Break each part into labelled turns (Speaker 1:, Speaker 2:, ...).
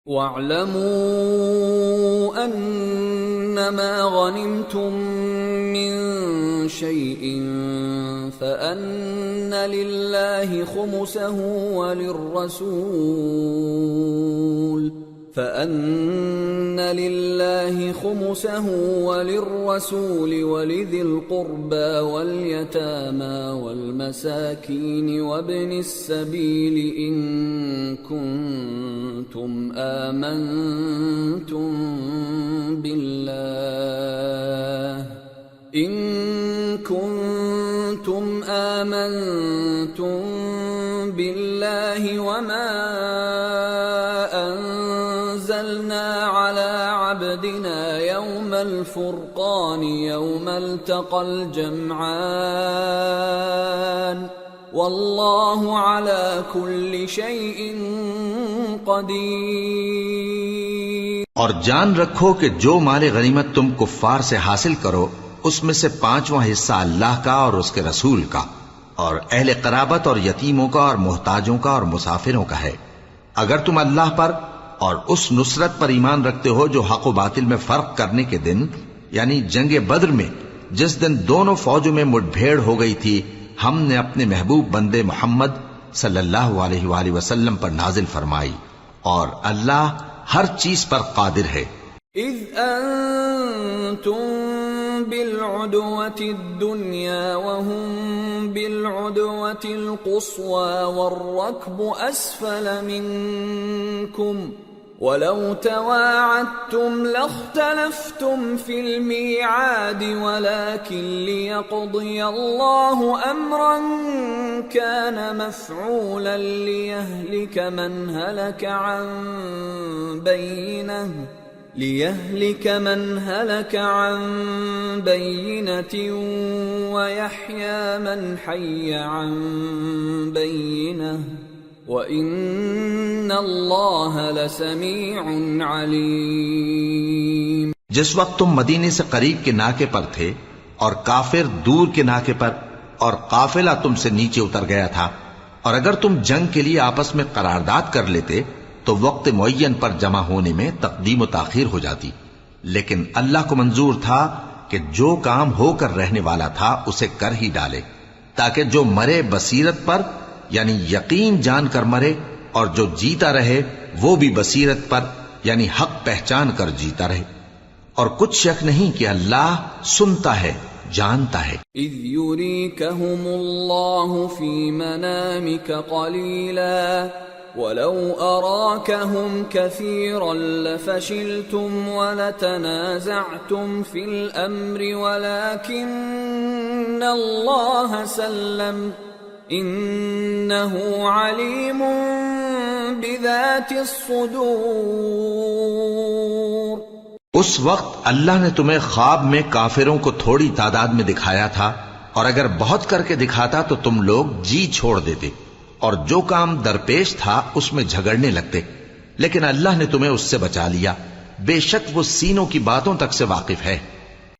Speaker 1: وَاعْلَمُوا أَنَّمَا غَنِمْتُم مِّن شَيْءٍ فَأَنَّ لِلَّهِ خُمُسَهُ وَلِلرَّسُولِ وَلِذِي الْقُرْبَى وَالْيَتَامَى وَالْمَسَاكِينِ وَابْنِ السَّبِيلِ إِن كُنتُمْ آمنتم بالله وما أنزلنا على عبدنا يوم الفرقان يوم التقى الجمعان والله على كل شيء قدیر۔
Speaker 2: اور جان رکھو کہ جو مال غنیمت تم کفار سے حاصل کرو اس میں سے 5واں حصہ اللہ کا اور اس کے رسول کا اور اہل قرابت اور یتیموں کا اور محتاجوں کا اور مسافروں کا ہے۔ اگر تم اللہ پر اور اس نصرت پر ایمان رکھتے ہو جو حق و باطل میں فرق کرنے کے دن یعنی جنگ بدر میں جس دن دونوں فوجوں میں مٹ بھیڑ ہو گئی تھی ہم نے اپنے محبوب بندے محمد صلی اللہ علیہ وآلہ وسلم پر نازل فرمائی اور اللہ ہر چیز پر قادر ہے۔
Speaker 1: اذ انتم بالعدوة الدنيا وهم بالعدوة القصوى والركب أسفل منكم ولو تواعدتم لاختلفتم في الميعاد ولكن ليقضي الله أمرا كان مفعولا ليهلك من هلك عن بينة ويحيى من حي عن بينة وَإِنَّ اللَّهَ لَسَمِيعٌ عَلِيمٌ۔
Speaker 2: جس وقت تم مدینے سے قریب کے ناکے پر تھے اور کافر دور کے ناکے پر اور قافلہ تم سے نیچے اتر گیا تھا اور اگر تم جنگ کے لیے آپس میں قرارداد کر لیتے تو وقت معین پر جمع ہونے میں تقدیم و تاخیر ہو جاتی، لیکن اللہ کو منظور تھا کہ جو کام ہو کر رہنے والا تھا اسے کر ہی ڈالے تاکہ جو مرے بصیرت پر یعنی یقین جان کر مرے اور جو جیتا رہے وہ بھی بصیرت پر یعنی حق پہچان کر جیتا رہے، اور کچھ شک نہیں کہ اللہ سنتا ہے جانتا ہے۔
Speaker 1: اذ یریکہم اللہ فی منامک قلیلا وَلَوْ أَرَاكَهُمْ كَثِيرًا لَفَشِلْتُمْ وَلَتَنَازَعْتُمْ فِي الْأَمْرِ وَلَكِنَّ اللَّهَ سَلَّمَ إِنَّهُ عَلِيمٌ بِذَاتِ الصُّدُورِ۔
Speaker 2: اس وقت اللہ نے تمہیں خواب میں کافروں کو تھوڑی تعداد میں دکھایا تھا، اور اگر بہت کر کے دکھاتا تو تم لوگ جی چھوڑ دیتے اور جو کام درپیش تھا اس میں جھگڑنے لگتے، لیکن اللہ نے تمہیں اس سے بچا لیا، بے شک وہ سینوں کی باتوں تک سے واقف ہے۔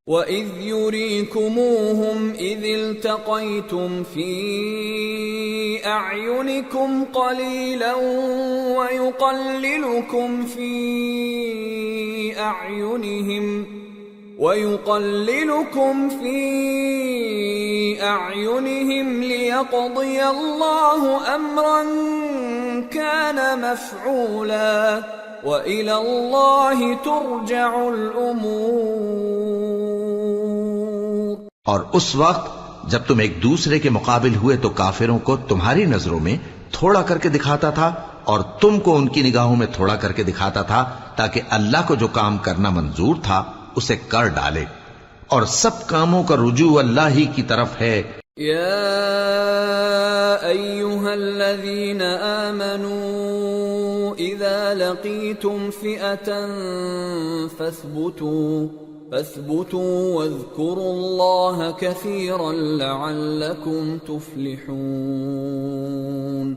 Speaker 1: وَإِذْ يُرِيكُمُوهُمْ إِذِ الْتَقَيْتُمْ فِي أَعْيُنِكُمْ قَلِيلًا وَيُقَلِّلُكُمْ فِي أَعْيُنِهِمْ لِيَقْضِيَ اللَّهُ أَمْرًا كَانَ مَفْعُولًا وَإِلَى اللَّهِ تُرْجَعُ الْأُمُورُ۔
Speaker 2: اور اس وقت جب تم ایک دوسرے کے مقابل ہوئے تو کافروں کو تمہاری نظروں میں تھوڑا کر کے دکھاتا تھا اور تم کو ان کی نگاہوں میں تھوڑا کر کے دکھاتا تھا تاکہ اللہ کو جو کام کرنا منظور تھا اسے کر ڈالے، اور سب کاموں کا رجوع اللہ ہی کی طرف ہے۔
Speaker 1: یا ایھا الذین آمنوا اذا لقیتم فئة فاثبتوا واذکروا اللہ کثیرا لعلکم تفلحون۔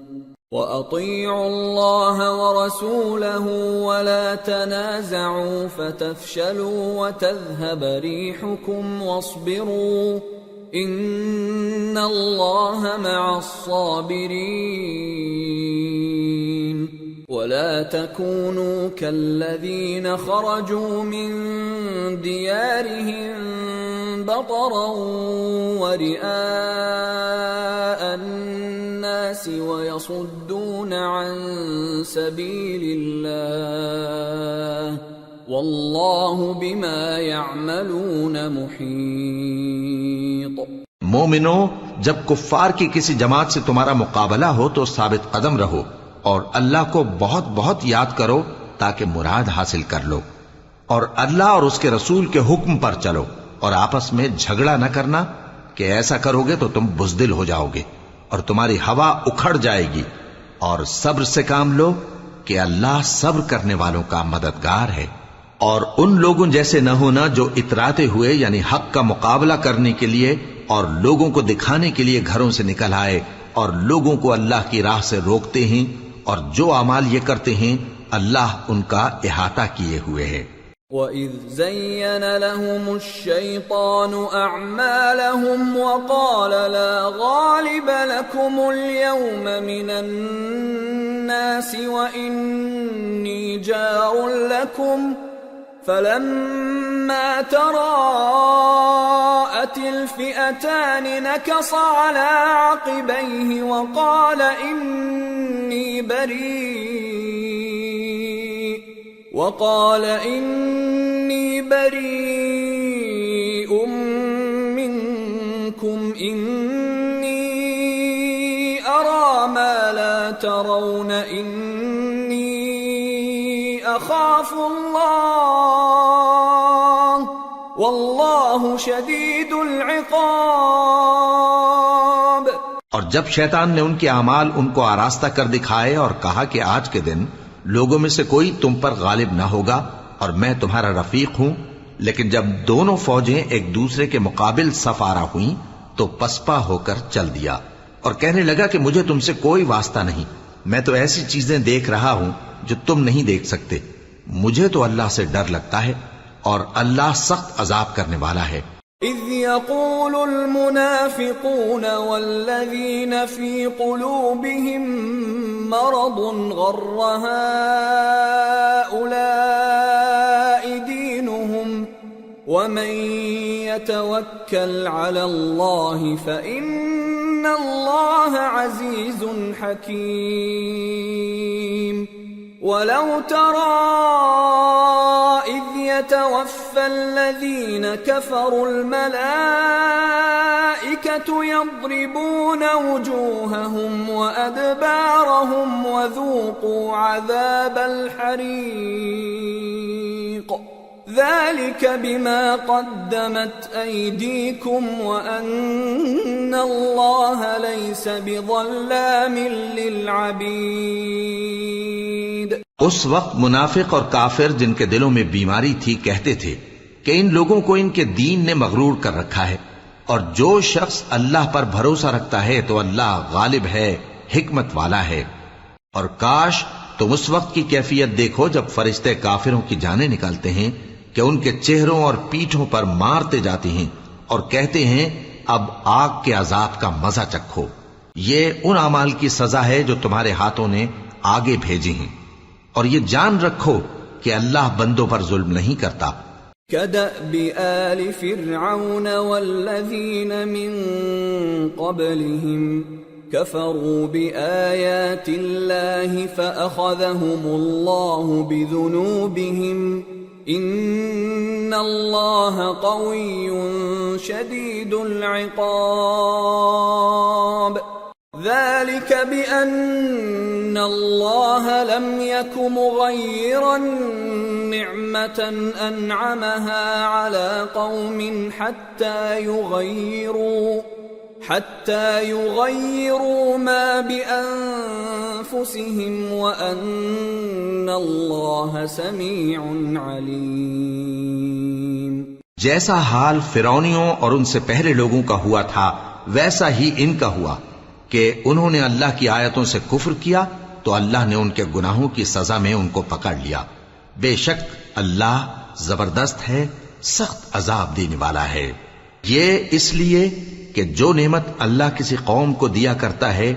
Speaker 1: وَأَطِيعُوا اللَّهَ وَرَسُولَهُ وَلَا تَنَازَعُوا فَتَفْشَلُوا وَتَذْهَبَ رِيحُكُمْ وَاصْبِرُوا إِنَّ اللَّهَ مَعَ الصَّابِرِينَ۔ ولا تكونوا كالذين خرجوا من ديارهم بطرا ورئاء الناس ويصدون عن سبيل الله واللہ بما يعملون محیط۔
Speaker 2: مومنو، جب کفار کی کسی جماعت سے تمہارا مقابلہ ہو تو ثابت قدم رہو اور اللہ کو بہت بہت یاد کرو تاکہ مراد حاصل کر لو، اور اللہ اور اس کے رسول کے حکم پر چلو، اور آپس میں جھگڑا نہ کرنا کہ ایسا کرو گے تو تم بزدل ہو جاؤ گے اور تمہاری ہوا اکھڑ جائے گی، اور صبر سے کام لو کہ اللہ صبر کرنے والوں کا مددگار ہے۔ اور ان لوگوں جیسے نہ ہونا جو اتراتے ہوئے یعنی حق کا مقابلہ کرنے کے لیے اور لوگوں کو دکھانے کے لیے گھروں سے نکل آئے اور لوگوں کو اللہ کی راہ سے روکتے ہیں، اور جو اعمال یہ کرتے ہیں اللہ ان کا احاطہ کیے ہوئے ہے۔
Speaker 1: وَإِذْ زَيَّنَ لَهُمُ الشَّيْطَانُ أَعْمَالَهُمْ وَقَالَ لَا غَالِبَ لَكُمُ الْيَوْمَ مِنَ النَّاسِ وَإِنِّي جَارٌ لَكُمْ فَلَمَّا تَرَاءَتِ الْفِئَتَانِ نَكَصَ عَلَى عَقِبَيْهِ وَقَالَ إِنِّي بَرِيءٌ مِّنكُمْ إِنِّي أَرَى مَا لَا تَرَوْنَ إِنِّي أَخَافُ اللَّهَ وَاللَّهُ شَدِيدُ الْعِقَابِ۔
Speaker 2: اور جب شیطان نے ان کے اعمال ان کو آراستہ کر دکھائے اور کہا کہ آج کے دن لوگوں میں سے کوئی تم پر غالب نہ ہوگا اور میں تمہارا رفیق ہوں، لیکن جب دونوں فوجیں ایک دوسرے کے مقابل صف آرا ہوئیں تو پسپا ہو کر چل دیا اور کہنے لگا کہ مجھے تم سے کوئی واسطہ نہیں، میں تو ایسی چیزیں دیکھ رہا ہوں جو تم نہیں دیکھ سکتے، مجھے تو اللہ سے ڈر لگتا ہے اور اللہ سخت عذاب کرنے والا ہے۔
Speaker 1: اذ يقول المنافقون والذين في قلوبهم مرض غر هؤلاء دينهم ومن يتوكل على الله فإن الله عزيز حكيم۔ ولو ترى إذ يتوفى الذين كفروا الملائكة يضربون وجوههم وأدبارهم وذوقوا عذاب الحريق ذلك بما قدمت أيديكم وأن الله ليس بظلام للعبيد۔
Speaker 2: اس وقت منافق اور کافر جن کے دلوں میں بیماری تھی کہتے تھے کہ ان لوگوں کو ان کے دین نے مغرور کر رکھا ہے، اور جو شخص اللہ پر بھروسہ رکھتا ہے تو اللہ غالب ہے، حکمت والا ہے۔ اور کاش تم اس وقت کی کیفیت دیکھو جب فرشتے کافروں کی جانیں نکالتے ہیں کہ ان کے چہروں اور پیٹھوں پر مارتے جاتے ہیں اور کہتے ہیں اب آگ کے عذاب کا مزہ چکھو، یہ ان اعمال کی سزا ہے جو تمہارے ہاتھوں نے آگے بھیجی ہیں، اور یہ جان رکھو کہ اللہ بندوں پر ظلم نہیں کرتا۔
Speaker 1: كدأب آل فرعون والذين من قبلهم كفروا بآيات الله فأخذهم الله بذنوبهم إن الله قوي شديد العقاب۔ ذلك بأن الله لم يك مغيرا نعمة أنعمها على قوم حتى يغيروا ما بأنفسهم وأن الله سميع عليم۔
Speaker 2: جیسا حال فرعونیوں اور ان سے پہلے لوگوں کا ہوا تھا ویسا ہی ان کا ہوا کہ انہوں نے اللہ کی آیتوں سے کفر کیا تو اللہ نے ان کے گناہوں کی سزا میں ان کو پکڑ لیا۔ بے شک اللہ زبردست ہے، سخت عذاب دینے والا ہے۔ یہ اس لیے کہ جو نعمت اللہ کسی قوم کو دیا کرتا ہے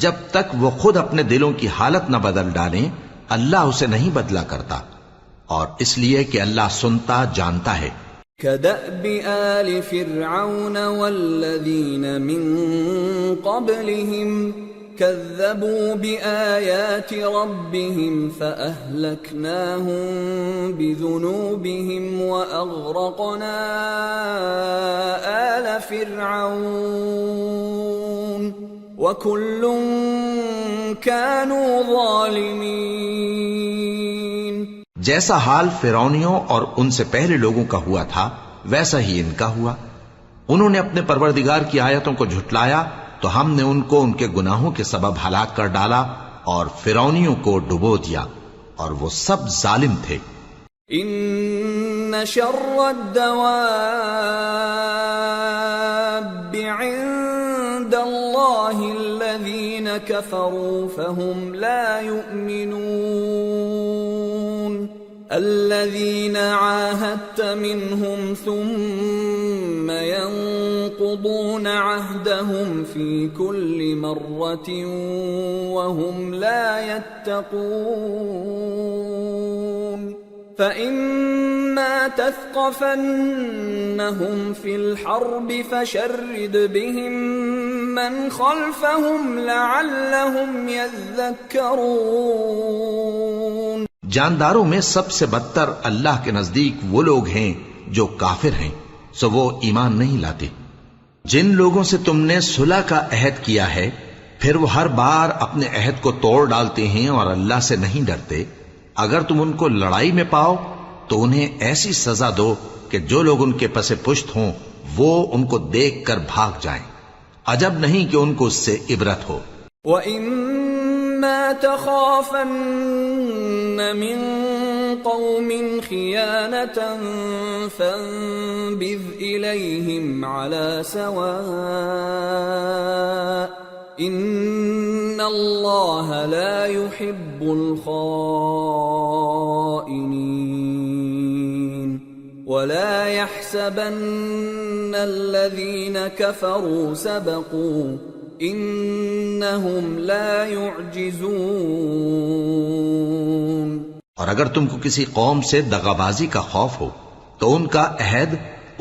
Speaker 2: جب تک وہ خود اپنے دلوں کی حالت نہ بدل ڈالیں اللہ اسے نہیں بدلا کرتا، اور اس لیے کہ اللہ سنتا جانتا ہے۔
Speaker 1: كدأب آل فرعون والذين من قبلهم كذبوا بآيات ربهم فأهلكناهم بذنوبهم وأغرقنا آل فرعون وكل كانوا ظالمين۔
Speaker 2: جیسا حال فرعونیوں اور ان سے پہلے لوگوں کا ہوا تھا ویسا ہی ان کا ہوا۔ انہوں نے اپنے پروردگار کی آیتوں کو جھٹلایا تو ہم نے ان کو ان کے گناہوں کے سبب ہلاک کر ڈالا اور فرعونیوں کو ڈبو دیا، اور وہ سب ظالم تھے۔
Speaker 1: ان شر الدواب عند اللہ الذین كفروا فهم لا يؤمنون الذين عاهدت منهم ثم ينقضون عهدهم في كل مرة وهم لا يتقون فإما تثقفنهم في الحرب فشرد بهم من خلفهم لعلهم يذكرون۔
Speaker 2: جانداروں میں سب سے بدتر اللہ کے نزدیک وہ لوگ ہیں جو کافر ہیں، سو وہ ایمان نہیں لاتے۔ جن لوگوں سے تم نے صلح کا عہد کیا ہے پھر وہ ہر بار اپنے عہد کو توڑ ڈالتے ہیں اور اللہ سے نہیں ڈرتے، اگر تم ان کو لڑائی میں پاؤ تو انہیں ایسی سزا دو کہ جو لوگ ان کے پس پشت ہوں وہ ان کو دیکھ کر بھاگ جائیں، عجب نہیں کہ ان کو اس سے عبرت ہو۔
Speaker 1: وَإِمَّا تَخَافَنَّ مِن قَوْمٍ خِيَانَةً فَانبِذْ إِلَيْهِمْ عَلَى سَوَاءٍ إِنَّ اللَّهَ لَا يُحِبُّ الْخَائِنِينَ وَلَا يَحْسَبَنَّ الَّذِينَ كَفَرُوا سَبَقُوا إِنَّهُمْ لَا يُعْجِزُونَ۔
Speaker 2: اور اگر تم کو کسی قوم سے دغابازی کا خوف ہو تو ان کا عہد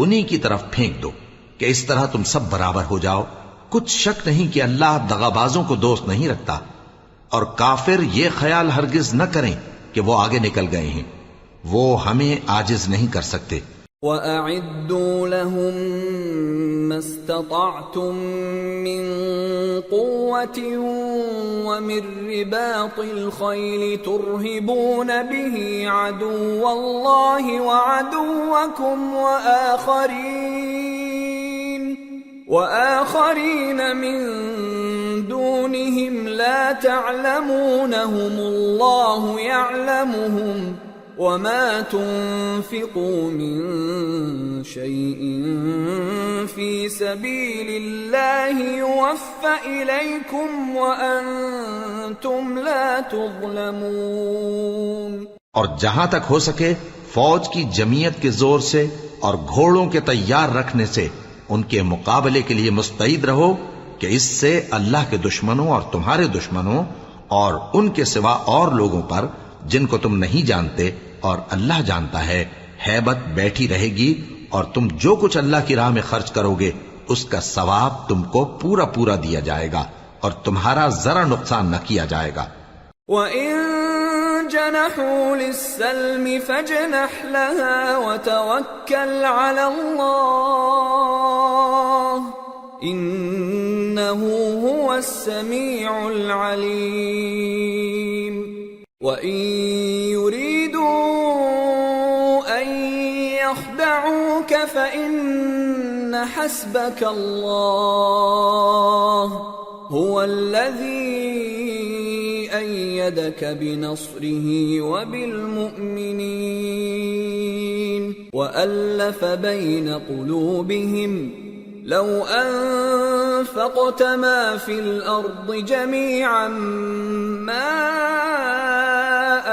Speaker 2: انہی کی طرف پھینک دو کہ اس طرح تم سب برابر ہو جاؤ۔ کچھ شک نہیں کہ اللہ دغابازوں کو دوست نہیں رکھتا، اور کافر یہ خیال ہرگز نہ کریں کہ وہ آگے نکل گئے ہیں، وہ ہمیں عاجز نہیں کر سکتے۔
Speaker 1: وَأَعِدُّوا لَهُم مَّا اسْتَطَعْتُم مِّن قُوَّةٍ وَمِن رِّبَاطِ الْخَيْلِ تُرْهِبُونَ بِهِ عَدُوَّ اللَّهِ وَعَدُوَّكُمْ وَآخَرِينَ مِن دُونِهِمْ لَا تَعْلَمُونَهُمُ اللَّهُ يَعْلَمُهُمْ وَمَا تُنفِقُوا مِن شَيْءٍ فِي سَبِيلِ اللَّهِ يُوَفَّ إِلَيْكُمْ وَأَنتُمْ لَا تُظْلَمُونَ۔
Speaker 2: اور جہاں تک ہو سکے فوج کی جمعیت کے زور سے اور گھوڑوں کے تیار رکھنے سے ان کے مقابلے کے لیے مستعد رہو کہ اس سے اللہ کے دشمنوں اور تمہارے دشمنوں اور ان کے سوا اور لوگوں پر جن کو تم نہیں جانتے اور اللہ جانتا ہے ہیبت بیٹھی رہے گی، اور تم جو کچھ اللہ کی راہ میں خرچ کرو گے اس کا ثواب تم کو پورا پورا دیا جائے گا اور تمہارا ذرا نقصان نہ کیا جائے گا۔
Speaker 1: وَإِن جَنَحُوا لِلسَّلْمِ فَاجْنَحْ لَهَا وَتَوَكَّلْ عَلَى اللَّهِ إِنَّهُ هُوَ السَّمِيعُ الْعَلِيمُ۔ وَإِن يُرِيدُوا أَن يَخْدَعُوكَ فَإِنَّ حَسْبَكَ اللَّهُ هُوَ الَّذِي أَيَّدَكَ بِنَصْرِهِ وَبِالْمُؤْمِنِينَ وَأَلَّفَ بَيْنَ قُلُوبِهِمْ لَوْ أَنفَقْتَ مَا فِي الْأَرْضِ جَمِيعًا مَا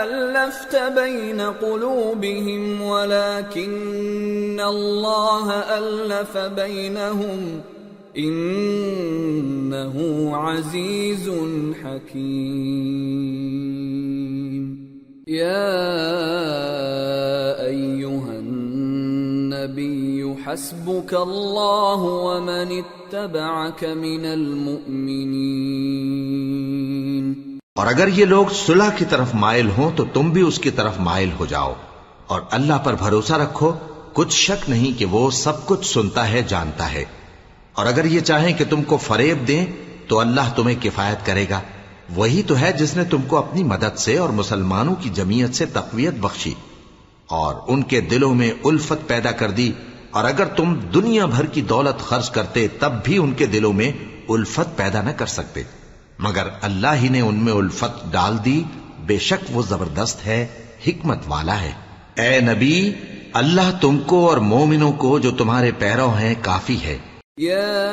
Speaker 1: أَلَّفْتَ بَيْنَ قُلُوبِهِمْ وَلَكِنَّ اللَّهَ أَلَّفَ بَيْنَهُمْ إِنَّهُ عَزِيزٌ حَكِيمٌ۔ يا أيها النبي حسبك الله ومن اتبعك من المؤمنين.
Speaker 2: اور اگر یہ لوگ صلح کی طرف مائل ہوں تو تم بھی اس کی طرف مائل ہو جاؤ، اور اللہ پر بھروسہ رکھو، کچھ شک نہیں کہ وہ سب کچھ سنتا ہے، جانتا ہے. اور اگر یہ چاہیں کہ تم کو فریب دیں تو اللہ تمہیں کفایت کرے گا. وہی تو ہے جس نے تم کو اپنی مدد سے اور مسلمانوں کی جمعیت سے تقویت بخشی اور ان کے دلوں میں الفت پیدا کر دی. اور اگر تم دنیا بھر کی دولت خرچ کرتے تب بھی ان کے دلوں میں الفت پیدا نہ کر سکتے، مگر اللہ ہی نے ان میں الفت ڈال دی. بے شک وہ زبردست ہے، حکمت والا ہے. اے نبی، اللہ تم کو اور مومنوں کو جو تمہارے پیرو ہیں کافی ہے.
Speaker 1: يا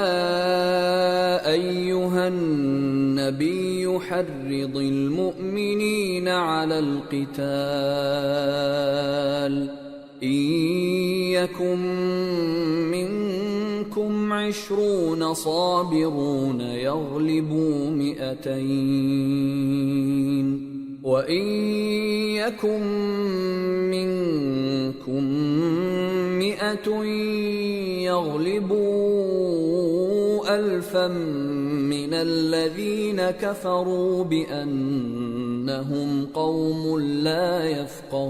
Speaker 1: أيها النبي حرض المؤمنين على القتال إن يكن منكم 20 صابرون يغلبوا 200 وَإِن يَكُن مِّنكُم 100 يَغْلِبُوا 1000 مِّنَ الَّذِينَ كَفَرُوا بِأَنَّهُمْ قَوْمٌ لَّا يَفْقَهُونَ.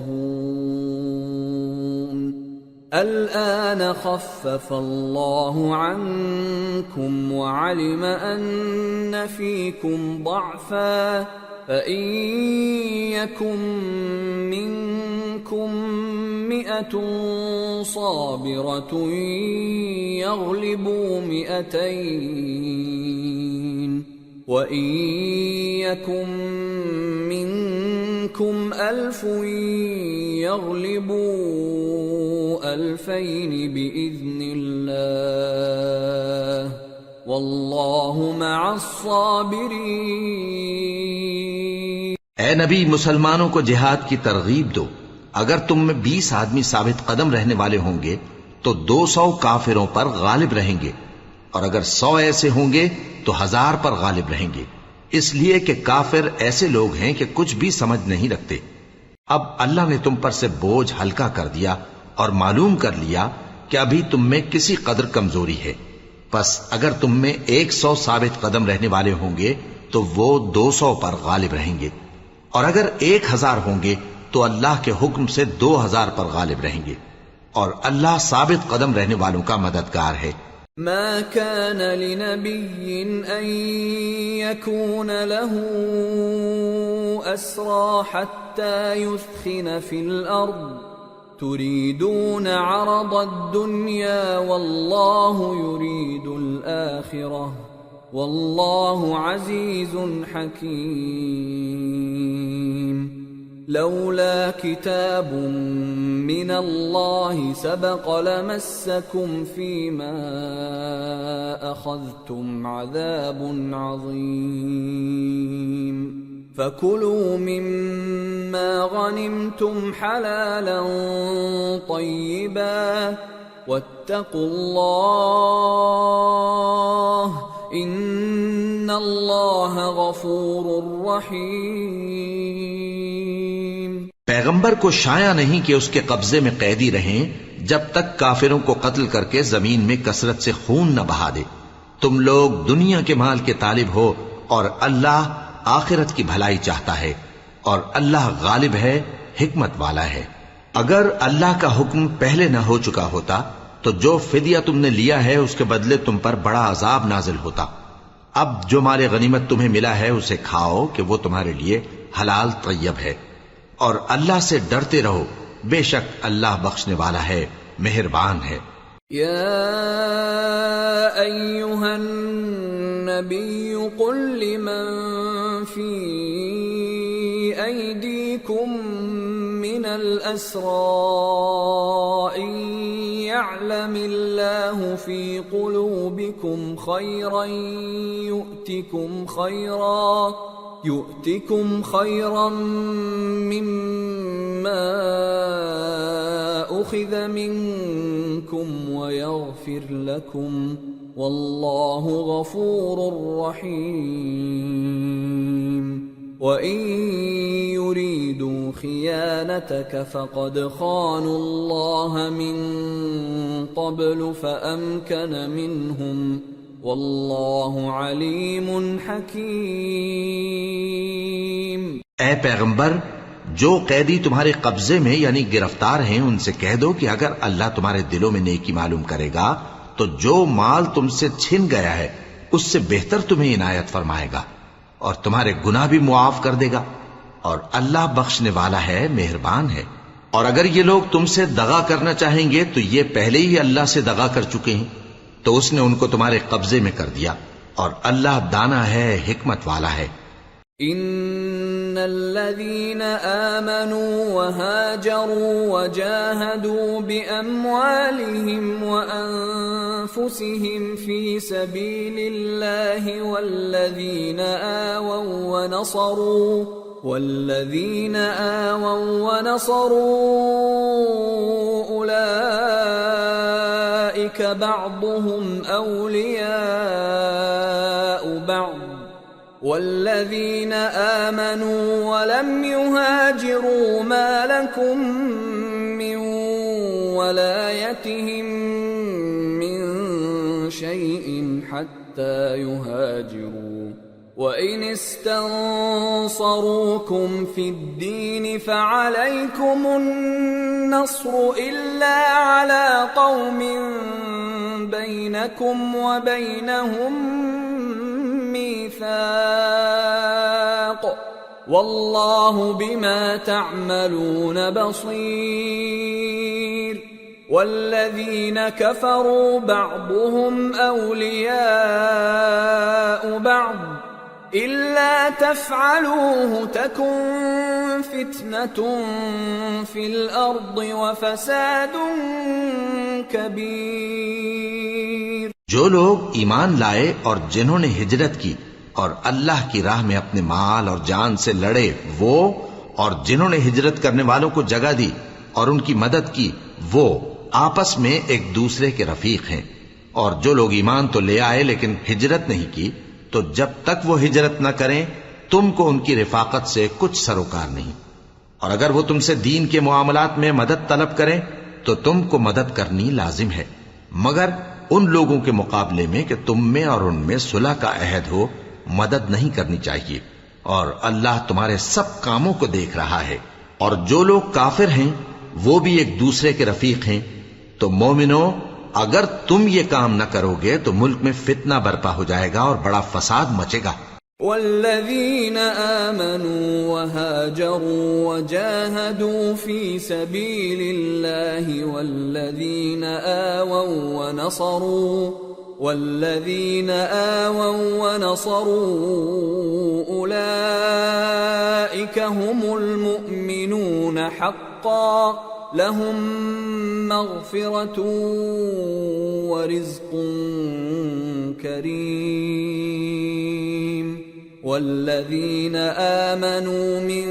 Speaker 1: الآن خفف الله عنكم وعلم أن فيكم ضعفا فإن يكن منكم 100 صابرة يغلبوا 200 وإن يكن منكم 1000 يغلبوا 2000 بإذن الله واللہ مع الصابرین.
Speaker 2: اے نبی، مسلمانوں کو جہاد کی ترغیب دو. اگر تم میں 20 آدمی ثابت قدم رہنے والے ہوں گے تو 200 کافروں پر غالب رہیں گے، اور اگر 100 ایسے ہوں گے تو 1000 پر غالب رہیں گے، اس لیے کہ کافر ایسے لوگ ہیں کہ کچھ بھی سمجھ نہیں رکھتے. اب اللہ نے تم پر سے بوجھ ہلکا کر دیا اور معلوم کر لیا کہ ابھی تم میں کسی قدر کمزوری ہے. پس اگر تم میں 100 ثابت قدم رہنے والے ہوں گے تو وہ 200 پر غالب رہیں گے، اور اگر 1000 ہوں گے تو اللہ کے حکم سے 2000 پر غالب رہیں گے، اور اللہ ثابت قدم رہنے والوں کا مددگار ہے.
Speaker 1: ما كان لنبي أن يكون له أسرى حتى يثخن في الأرض تريدون عرض الدنيا والله يريد الآخرة والله عزيز حكيم. لولا كتاب من الله سبق لمسكم فيما أخذتم عذاب عظيم. فكلوا مما غنمتم حلالا طيبا واتقوا الله ان اللہ غفور رحیم.
Speaker 2: پیغمبر کو شایع نہیں کہ اس کے قبضے میں قیدی رہیں جب تک کافروں کو قتل کر کے زمین میں کثرت سے خون نہ بہا دے. تم لوگ دنیا کے مال کے طالب ہو اور اللہ آخرت کی بھلائی چاہتا ہے، اور اللہ غالب ہے، حکمت والا ہے. اگر اللہ کا حکم پہلے نہ ہو چکا ہوتا تو جو فدیہ تم نے لیا ہے اس کے بدلے تم پر بڑا عذاب نازل ہوتا. اب جو مال غنیمت تمہیں ملا ہے اسے کھاؤ کہ وہ تمہارے لیے حلال طیب ہے، اور اللہ سے ڈرتے رہو، بے شک اللہ بخشنے والا ہے، مہربان ہے.
Speaker 1: یا ایہا النبی قل لمن فی ایدیکم من الاسراء ان يعلم الله في قلوبكم خيرا يؤتكم خيرا مما أخذ منكم ويغفر لكم والله غفور رحيم. وَإِن يُرِيدُوا خِيَانَتَكَ فَقَدْ خَانُوا اللَّهَ مِن قَبْلُ فَأَمْكَنَ مِنْهُمْ وَاللَّهُ عَلِيمٌ حَكِيمٌ۔
Speaker 2: اے پیغمبر، جو قیدی تمہارے قبضے میں یعنی گرفتار ہیں ان سے کہہ دو کہ اگر اللہ تمہارے دلوں میں نیکی معلوم کرے گا تو جو مال تم سے چھن گیا ہے اس سے بہتر تمہیں عنایت فرمائے گا اور تمہارے گناہ بھی معاف کر دے گا، اور اللہ بخشنے والا ہے، مہربان ہے۔ اور اگر یہ لوگ تم سے دغا کرنا چاہیں گے تو یہ پہلے ہی اللہ سے دغا کر چکے ہیں، تو اس نے ان کو تمہارے قبضے میں کر دیا، اور اللہ دانا ہے، حکمت والا ہے۔
Speaker 1: ان الذين آمنوا وهاجروا وجاهدوا بأموالهم وأنفسهم في سبيل الله والذين آووا ونصروا أولئك بعضهم أولياء بعض والذين آمنوا ولم يهاجروا ما لكم من ولايتهم من شيء حتى يهاجروا وإن استنصروكم في الدين فعليكم النصر إلا على قوم بينكم وبينهم ميثاق والله بما تعملون بصير والذين كفروا بعضهم أولياء بعض إلا تفعلوه تكن فتنة في الأرض وفساد كبير۔
Speaker 2: جو لوگ ایمان لائے اور جنہوں نے ہجرت کی اور اللہ کی راہ میں اپنے مال اور جان سے لڑے وہ، اور جنہوں نے ہجرت کرنے والوں کو جگہ دی اور ان کی مدد کی وہ آپس میں ایک دوسرے کے رفیق ہیں۔ اور جو لوگ ایمان تو لے آئے لیکن ہجرت نہیں کی تو جب تک وہ ہجرت نہ کریں تم کو ان کی رفاقت سے کچھ سروکار نہیں، اور اگر وہ تم سے دین کے معاملات میں مدد طلب کریں تو تم کو مدد کرنی لازم ہے، مگر ان لوگوں کے مقابلے میں کہ تم میں اور ان میں صلح کا عہد ہو مدد نہیں کرنی چاہیے، اور اللہ تمہارے سب کاموں کو دیکھ رہا ہے۔ اور جو لوگ کافر ہیں وہ بھی ایک دوسرے کے رفیق ہیں۔ تو مومنو، اگر تم یہ کام نہ کرو گے تو ملک میں فتنہ برپا ہو جائے گا اور بڑا فساد مچے گا۔
Speaker 1: والذين آمنوا وهاجروا وجاهدوا في سبيل الله والذين آووا ونصروا أولئك هم المؤمنون حقا لهم مغفرة ورزق كريم۔ والذين آمنوا من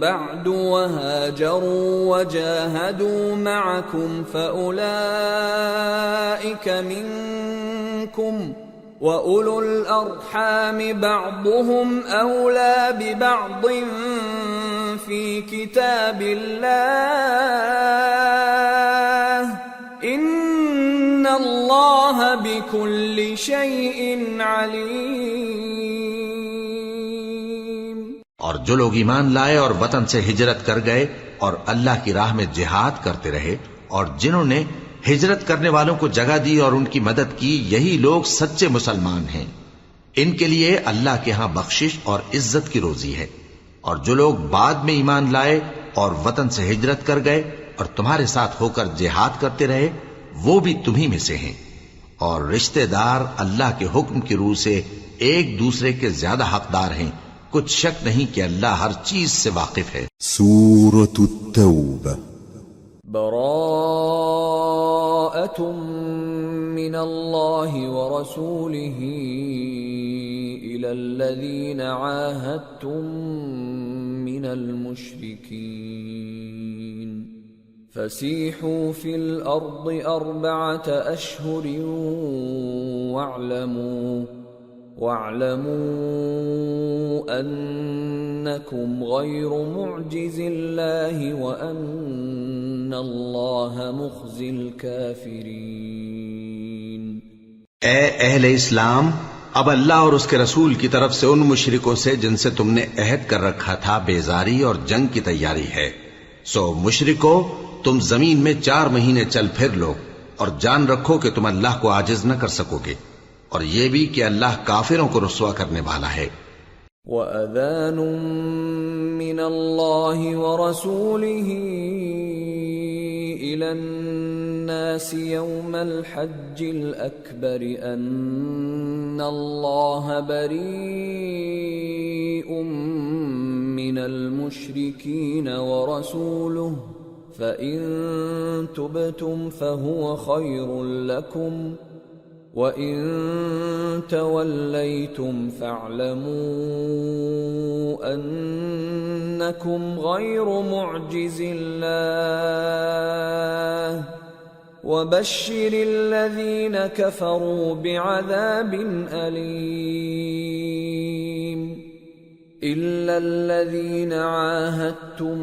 Speaker 1: بعد وهاجروا وجاهدوا معكم فأولئك منكم وأولو الأرحام بعضهم أولى ببعض في كتاب الله إن الله بكل شيء عليم۔
Speaker 2: اور جو لوگ ایمان لائے اور وطن سے ہجرت کر گئے اور اللہ کی راہ میں جہاد کرتے رہے اور جنہوں نے ہجرت کرنے والوں کو جگہ دی اور ان کی مدد کی، یہی لوگ سچے مسلمان ہیں۔ ان کے لیے اللہ کے ہاں بخشش اور عزت کی روزی ہے۔ اور جو لوگ بعد میں ایمان لائے اور وطن سے ہجرت کر گئے اور تمہارے ساتھ ہو کر جہاد کرتے رہے وہ بھی تمہیں میں سے ہیں، اور رشتہ دار اللہ کے حکم کی روح سے ایک دوسرے کے زیادہ حقدار ہیں۔ کچھ شک نہیں کہ اللہ ہر چیز سے واقف ہے۔
Speaker 3: سورة التوبة۔
Speaker 1: براءة من الله ورسوله إلى الذين عاهدتم من المشركين فسيحوا في الأرض 4 أشهر وَاعْلَمُوا أَنَّكُمْ غَيْرُ مُعْجِزِ اللَّهِ وَأَنَّ اللَّهَ مُخْزِي الْكَافِرِينَ۔
Speaker 2: اے اہل اسلام، اب اللہ اور اس کے رسول کی طرف سے ان مشرکوں سے جن سے تم نے عہد کر رکھا تھا بیزاری اور جنگ کی تیاری ہے۔ سو مشرکو، تم زمین میں 4 مہینے چل پھر لو اور جان رکھو کہ تم اللہ کو عاجز نہ کر سکو گے، اور یہ بھی کہ اللہ کافروں کو رسوا کرنے والا ہے۔
Speaker 1: وَأَذَانٌ مِّنَ اللَّهِ وَرَسُولِهِ إِلَى النَّاسِ يَوْمَ الْحَجِّ الْأَكْبَرِ أَنَّ اللَّهَ بَرِيءٌ مِّنَ الْمُشْرِكِينَ وَرَسُولُهُ فَإِن تُبْتُمْ فَهُوَ خَيْرٌ لَّكُمْ وَإِن تَوَلَّيْتُمْ فَاعْلَمُوا أَنَّكُمْ غَيْرُ مُعْجِزِ اللَّهِ وَبَشِّرِ الَّذِينَ كَفَرُوا بِعَذَابٍ أَلِيمٍ إِلَّا الَّذِينَ عَاهَدتُّم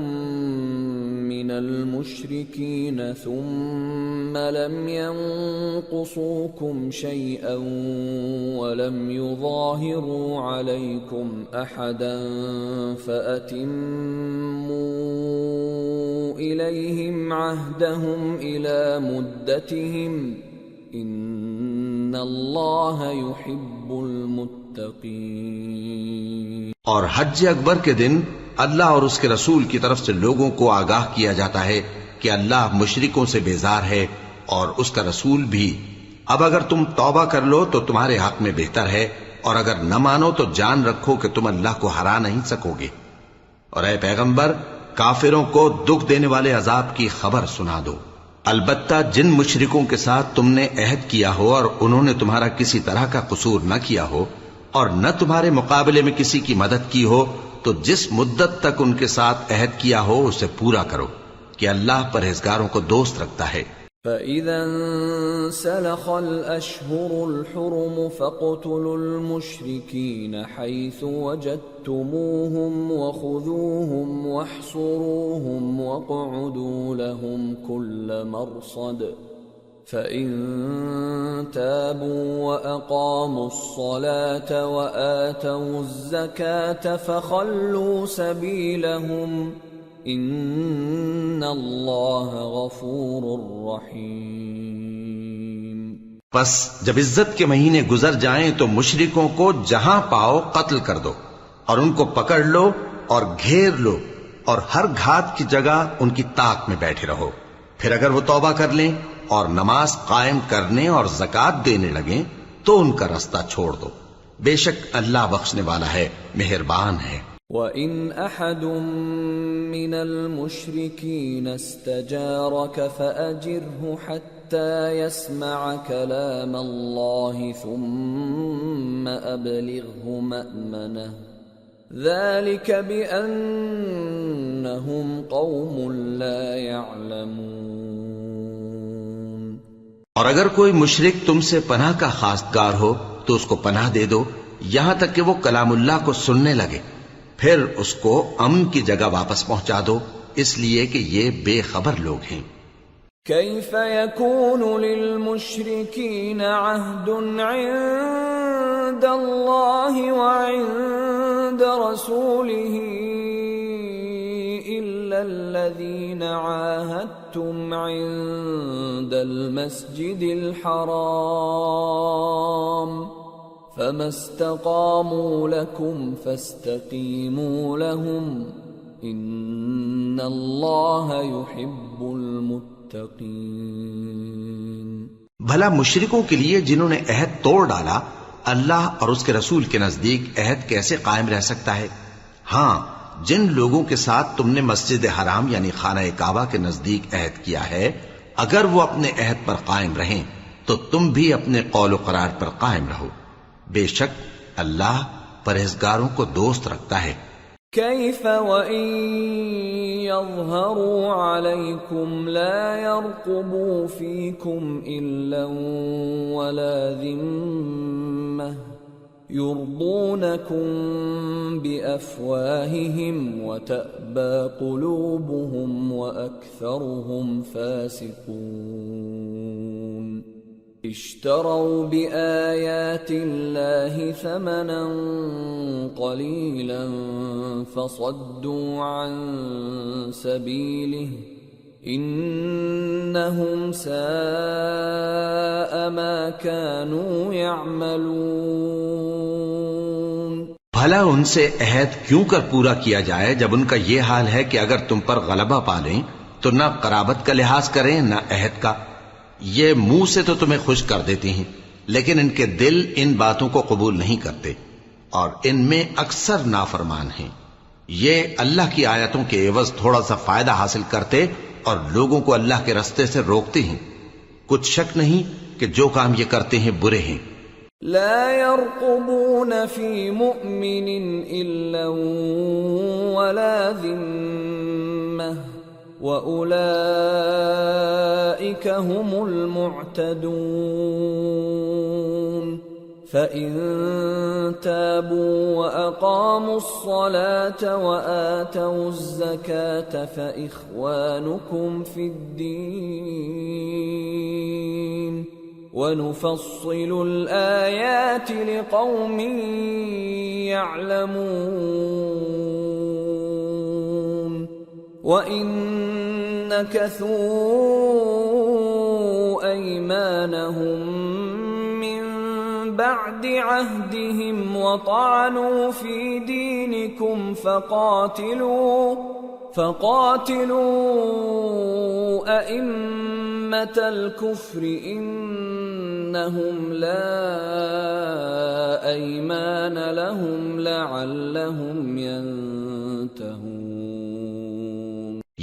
Speaker 1: مِّنَ الْمُشْرِكِينَ ثُمَّ لَمْ يَنقُصُوكُمْ شَيْئًا وَلَمْ يُظَاهِرُوا عَلَيْكُمْ أَحَدًا فَأَتِمُّوا إِلَيْهِمْ عَهْدَهُمْ إِلَى مُدَّتِهِمْ إِنَّ اللَّهَ يُحِبُّ الْمُتَّقِينَ۔
Speaker 2: اور حج اکبر کے دن اللہ اور اس کے رسول کی طرف سے لوگوں کو آگاہ کیا جاتا ہے کہ اللہ مشرکوں سے بیزار ہے اور اس کا رسول بھی۔ اب اگر تم توبہ کر لو تو تمہارے حق میں بہتر ہے، اور اگر نہ مانو تو جان رکھو کہ تم اللہ کو ہرا نہیں سکو گے۔ اور اے پیغمبر، کافروں کو دکھ دینے والے عذاب کی خبر سنا دو۔ البتہ جن مشرکوں کے ساتھ تم نے عہد کیا ہو اور انہوں نے تمہارا کسی طرح کا قصور نہ کیا ہو اور نہ تمہارے مقابلے میں کسی کی مدد کی ہو، تو جس مدت تک ان کے ساتھ عہد کیا ہو اسے پورا کرو، کہ اللہ پرہیزگاروں کو دوست رکھتا ہے۔
Speaker 1: فَإِذَا انسَلَخَ الْأَشْهُرُ الْحُرُمُ فَاقْتُلُوا الْمُشْرِكِينَ حَيْثُ وَجَدتُّمُوهُمْ وَخُذُوهُمْ وَاحْصُرُوهُمْ وَاقْعُدُوا لَهُمْ كُلَّ مَرْصَدٍ فَإِن تَابُوا وَأَقَامُوا الصَّلَاةَ وَآتَوُا الزَّكَاةَ فَخَلُّوا سَبِيلَهُمْ إِنَّ اللَّهَ غَفُورٌ رَّحِيمٌ۔
Speaker 2: پس جب عزت کے مہینے گزر جائیں تو مشرکوں کو جہاں پاؤ قتل کر دو، اور ان کو پکڑ لو اور گھیر لو، اور ہر گھات کی جگہ ان کی طاق میں بیٹھے رہو۔ پھر اگر وہ توبہ کر لیں اور نماز قائم کرنے اور زکوٰۃ دینے لگیں تو ان کا رستہ چھوڑ دو، بے شک اللہ بخشنے والا ہے، مہربان ہے۔
Speaker 1: وَإِنْ أَحَدٌ مِّنَ الْمُشْرِكِينَ اسْتَجَارَكَ فَأَجِرْهُ حَتَّى يَسْمَعَ كَلَامَ اللَّهِ ثُمَّ أَبْلِغْهُ مَأْمَنَهُ ذَلِكَ بِأَنَّهُمْ قَوْمٌ لَا يَعْلَمُونَ۔
Speaker 2: اور اگر کوئی مشرک تم سے پناہ کا خواستگار ہو تو اس کو پناہ دے دو یہاں تک کہ وہ کلام اللہ کو سننے لگے، پھر اس کو امن کی جگہ واپس پہنچا دو، اس لیے کہ یہ بے خبر لوگ ہیں۔
Speaker 1: كيف يكون للمشركين عهد عند الله وعند رسوله إلا الذين عاهدتم عند المسجد الحرام فما استقاموا لكم فاستقيموا لهم إن الله يحب المتقين۔
Speaker 2: بھلا مشرکوں کے لیے جنہوں نے عہد توڑ ڈالا، اللہ اور اس کے رسول کے نزدیک عہد کیسے قائم رہ سکتا ہے؟ ہاں، جن لوگوں کے ساتھ تم نے مسجد حرام یعنی خانہ کعبہ کے نزدیک عہد کیا ہے، اگر وہ اپنے عہد پر قائم رہیں تو تم بھی اپنے قول و قرار پر قائم رہو، بے شک اللہ پرہیزگاروں کو دوست رکھتا ہے۔
Speaker 1: كيف وإن يظهروا عليكم لا يرقبوا فيكم إلا ولا ذمة يرضونكم بأفواههم وتأبى قلوبهم وأكثرهم فاسقون اشتروا بآيات الله ثمنا قليلا فصدوا عن سبيله انہم ساء ما كانوا يعملون۔
Speaker 2: بھلا ان سے عہد کیوں کر پورا کیا جائے جب ان کا یہ حال ہے کہ اگر تم پر غلبہ پالیں تو نہ قرابت کا لحاظ کریں نہ عہد کا۔ یہ منہ سے تو تمہیں خوش کر دیتی ہیں لیکن ان کے دل ان باتوں کو قبول نہیں کرتے اور ان میں اکثر نافرمان ہیں۔ یہ اللہ کی آیتوں کے عوض تھوڑا سا فائدہ حاصل کرتے اور لوگوں کو اللہ کے راستے سے روکتے ہیں۔ کچھ شک نہیں کہ جو کام یہ کرتے ہیں برے ہیں۔
Speaker 1: لا يرقبون في مؤمن إلا ولا ذمة وأولئك هم المعتدون فإن تابوا وأقاموا الصلاة وآتوا الزكاة فإخوانكم في الدين وَنُفَصِّلُ الْآيَاتِ لِقَوْمٍ يَعْلَمُونَ وَإِن نَكَثُوا أَيْمَانَهُم مِّن بَعْدِ عَهْدِهِمْ وَطَعَنُوا فِي دِينِكُمْ فَقَاتِلُوا أَئِمَّةَ الْكُفْرِ إِنَّهُمْ لَا أَيْمَانَ لَهُمْ لَعَلَّهُمْ يَنْتَهُونَ۔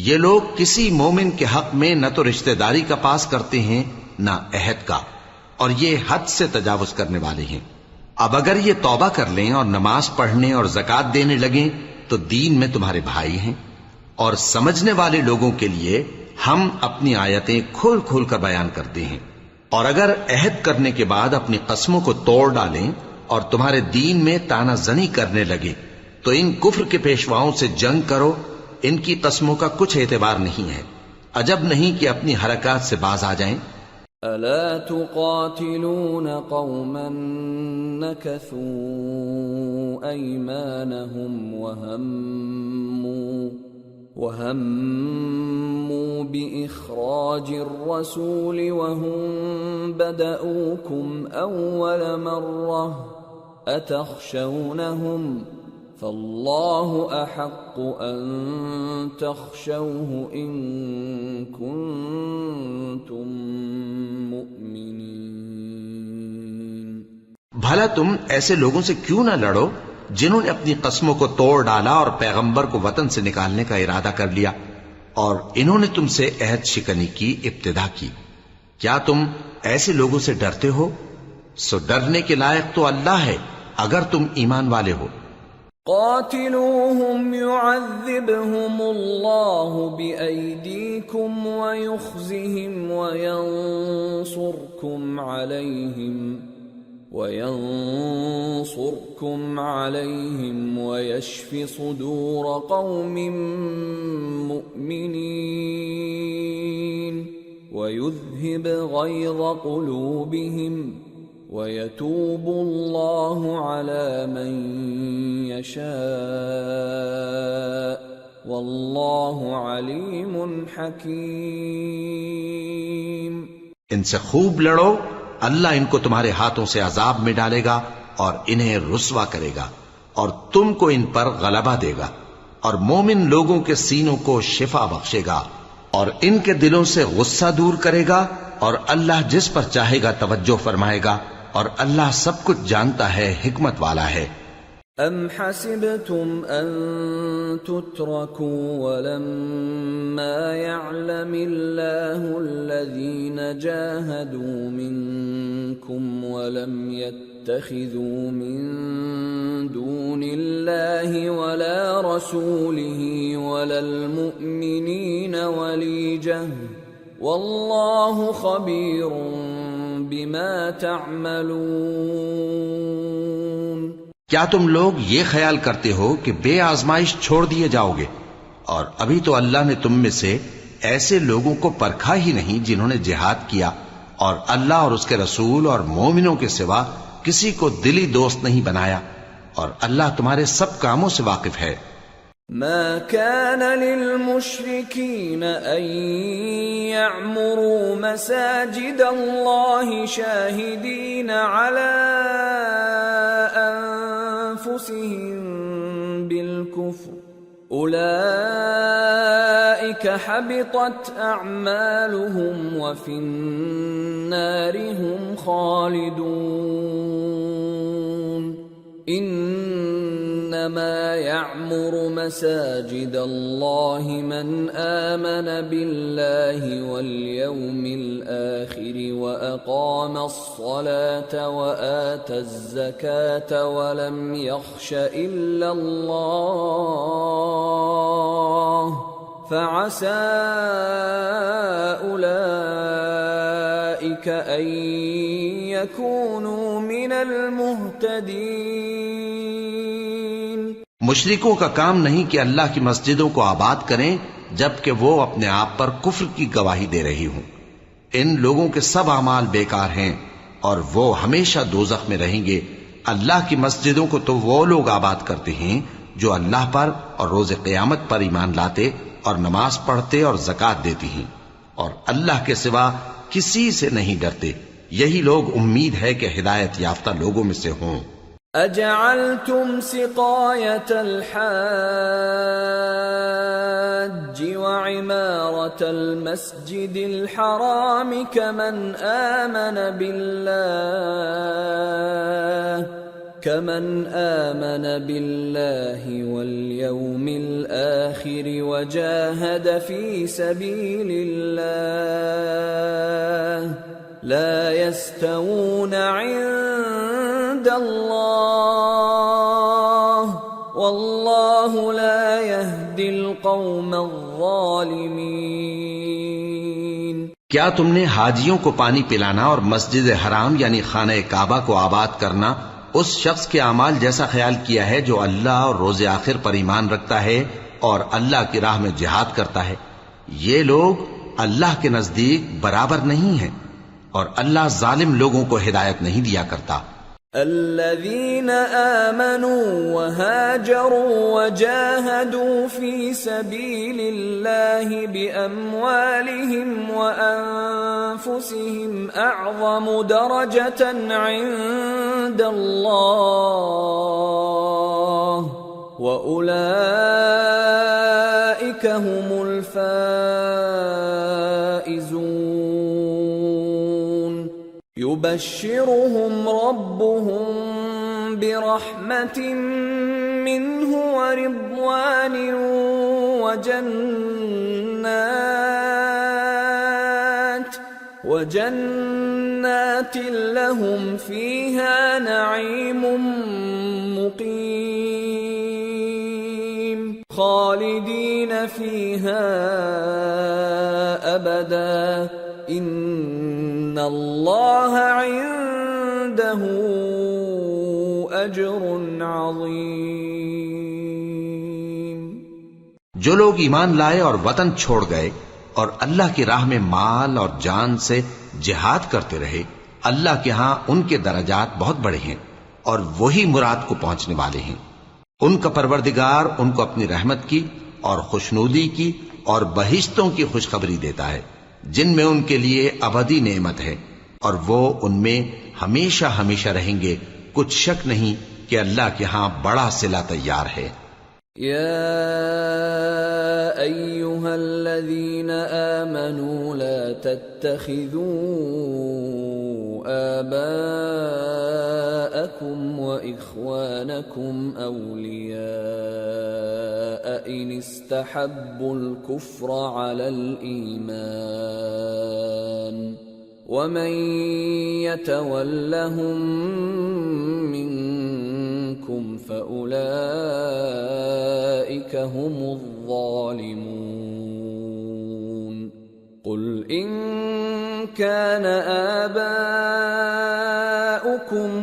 Speaker 2: یہ لوگ کسی مومن کے حق میں نہ تو رشتہ داری کا پاس کرتے ہیں نہ عہد کا، اور یہ حد سے تجاوز کرنے والے ہیں۔ اب اگر یہ توبہ کر لیں اور نماز پڑھنے اور زکوٰۃ دینے لگیں تو دین میں تمہارے بھائی ہیں، اور سمجھنے والے لوگوں کے لیے ہم اپنی آیتیں کھول کھول کر بیان کرتے ہیں۔ اور اگر عہد کرنے کے بعد اپنی قسموں کو توڑ ڈالیں اور تمہارے دین میں تانا زنی کرنے لگے تو ان کفر کے پیشواؤں سے جنگ کرو، ان کی قسموں کا کچھ اعتبار نہیں ہے، عجب نہیں کہ اپنی حرکات سے باز آ جائیں۔
Speaker 1: ألا تقاتلون قوما نكثوا أيمانهم وهموا بإخراج الرسول وهم بدأوكم أول مرة أتخشونهم فالله أحق أن تخشوه إن كنتم مؤمنين۔
Speaker 2: بھلا تم ایسے لوگوں سے کیوں نہ لڑو جنہوں نے اپنی قسموں کو توڑ ڈالا اور پیغمبر کو وطن سے نکالنے کا ارادہ کر لیا، اور انہوں نے تم سے عہد شکنی کی ابتدا کی۔ کیا تم ایسے لوگوں سے ڈرتے ہو؟ سو ڈرنے کے لائق تو اللہ ہے اگر تم ایمان والے ہو۔
Speaker 1: قاتلوهم يعذبهم الله بأيديكم ويخزهم وينصركم عليهم ويشف صدور قوم مؤمنين ويذهب غيظ قلوبهم ويتوب الله على من يشاء والله عليم حكيم۔
Speaker 2: ان سے خوب لڑو، اللہ ان کو تمہارے ہاتھوں سے عذاب میں ڈالے گا اور انہیں رسوا کرے گا، اور تم کو ان پر غلبہ دے گا، اور مومن لوگوں کے سینوں کو شفا بخشے گا، اور ان کے دلوں سے غصہ دور کرے گا، اور اللہ جس پر چاہے گا توجہ فرمائے گا، اور اللہ سب کچھ جانتا ہے، حکمت والا ہے۔
Speaker 1: ام حسبتم ان تتركوا ولما يعلم الله الذين جاهدوا منكم ولم يتخذوا من دون الله ولا رسوله ولا المؤمنين وليجة والله خبير بما تعملون۔
Speaker 2: کیا تم لوگ یہ خیال کرتے ہو کہ بے آزمائش چھوڑ دیے جاؤ گے؟ اور ابھی تو اللہ نے تم میں سے ایسے لوگوں کو پرکھا ہی نہیں جنہوں نے جہاد کیا، اور اللہ اور اس کے رسول اور مومنوں کے سوا کسی کو دلی دوست نہیں بنایا، اور اللہ تمہارے سب کاموں سے واقف ہے۔
Speaker 1: ما كان للمشركين أن يعمروا مساجد الله شاهدين على أنفسهم بالكفر أولئك حبطت أعمالهم وفي النار هم خالدون انما يعمر مساجد الله من آمن بالله واليوم الآخر وأقام الصلاة وآتى الزكاة ولم يخش إلا الله فعسى أولئك أن يكونوا من المهتدين۔
Speaker 2: مشرکوں کا کام نہیں کہ اللہ کی مسجدوں کو آباد کریں جبکہ وہ اپنے آپ پر کفر کی گواہی دے رہی ہوں۔ ان لوگوں کے سب اعمال بیکار ہیں اور وہ ہمیشہ دوزخ میں رہیں گے۔ اللہ کی مسجدوں کو تو وہ لوگ آباد کرتے ہیں جو اللہ پر اور روز قیامت پر ایمان لاتے اور نماز پڑھتے اور زکوٰۃ دیتی ہیں، اور اللہ کے سوا کسی سے نہیں ڈرتے۔ یہی لوگ امید ہے کہ ہدایت یافتہ لوگوں میں سے ہوں۔
Speaker 1: اجعلتم سقاية الحاج وعمارة المسجد الحرام كمن آمن بالله واليوم الآخر وجاهد في سبيل الله لا يستوون عند الله والله لا يهدي القوم الظالمين۔
Speaker 2: کیا تم نے حاجیوں کو پانی پلانا اور مسجد حرام یعنی خانہ کعبہ کو آباد کرنا اس شخص کے اعمال جیسا خیال کیا ہے جو اللہ اور روز آخر پر ایمان رکھتا ہے اور اللہ کی راہ میں جہاد کرتا ہے؟ یہ لوگ اللہ کے نزدیک برابر نہیں ہیں، اور اللہ ظالم لوگوں کو ہدایت نہیں دیا کرتا۔
Speaker 1: الذين آمنوا وهاجروا وجاهدوا في سبيل الله بأموالهم وأنفسهم أعظم درجة عند الله وأولئك هم الفائزون۔ يبشرهم ربهم برحمة منه ورضوان وجنات لهم فيها نعيم مقيم خالدين فيها أبدا ان اللہ عنده اجر عظیم۔
Speaker 2: جو لوگ ایمان لائے اور وطن چھوڑ گئے اور اللہ کی راہ میں مال اور جان سے جہاد کرتے رہے، اللہ کے ہاں ان کے درجات بہت بڑے ہیں اور وہی مراد کو پہنچنے والے ہیں۔ ان کا پروردگار ان کو اپنی رحمت کی اور خوشنودی کی اور بہشتوں کی خوشخبری دیتا ہے جن میں ان کے لیے ابدی نعمت ہے، اور وہ ان میں ہمیشہ ہمیشہ رہیں گے۔ کچھ شک نہیں کہ اللہ کے ہاں بڑا صلہ تیار ہے۔
Speaker 1: یا ایھا الذین آمنوا لا تتخذوا آباءکم وإخوانکم اولیاء ان استحبوا الكفر على الإيمان ومن يتولهم منكم فأولئك هم الظالمون۔ قل إن كان آباؤكم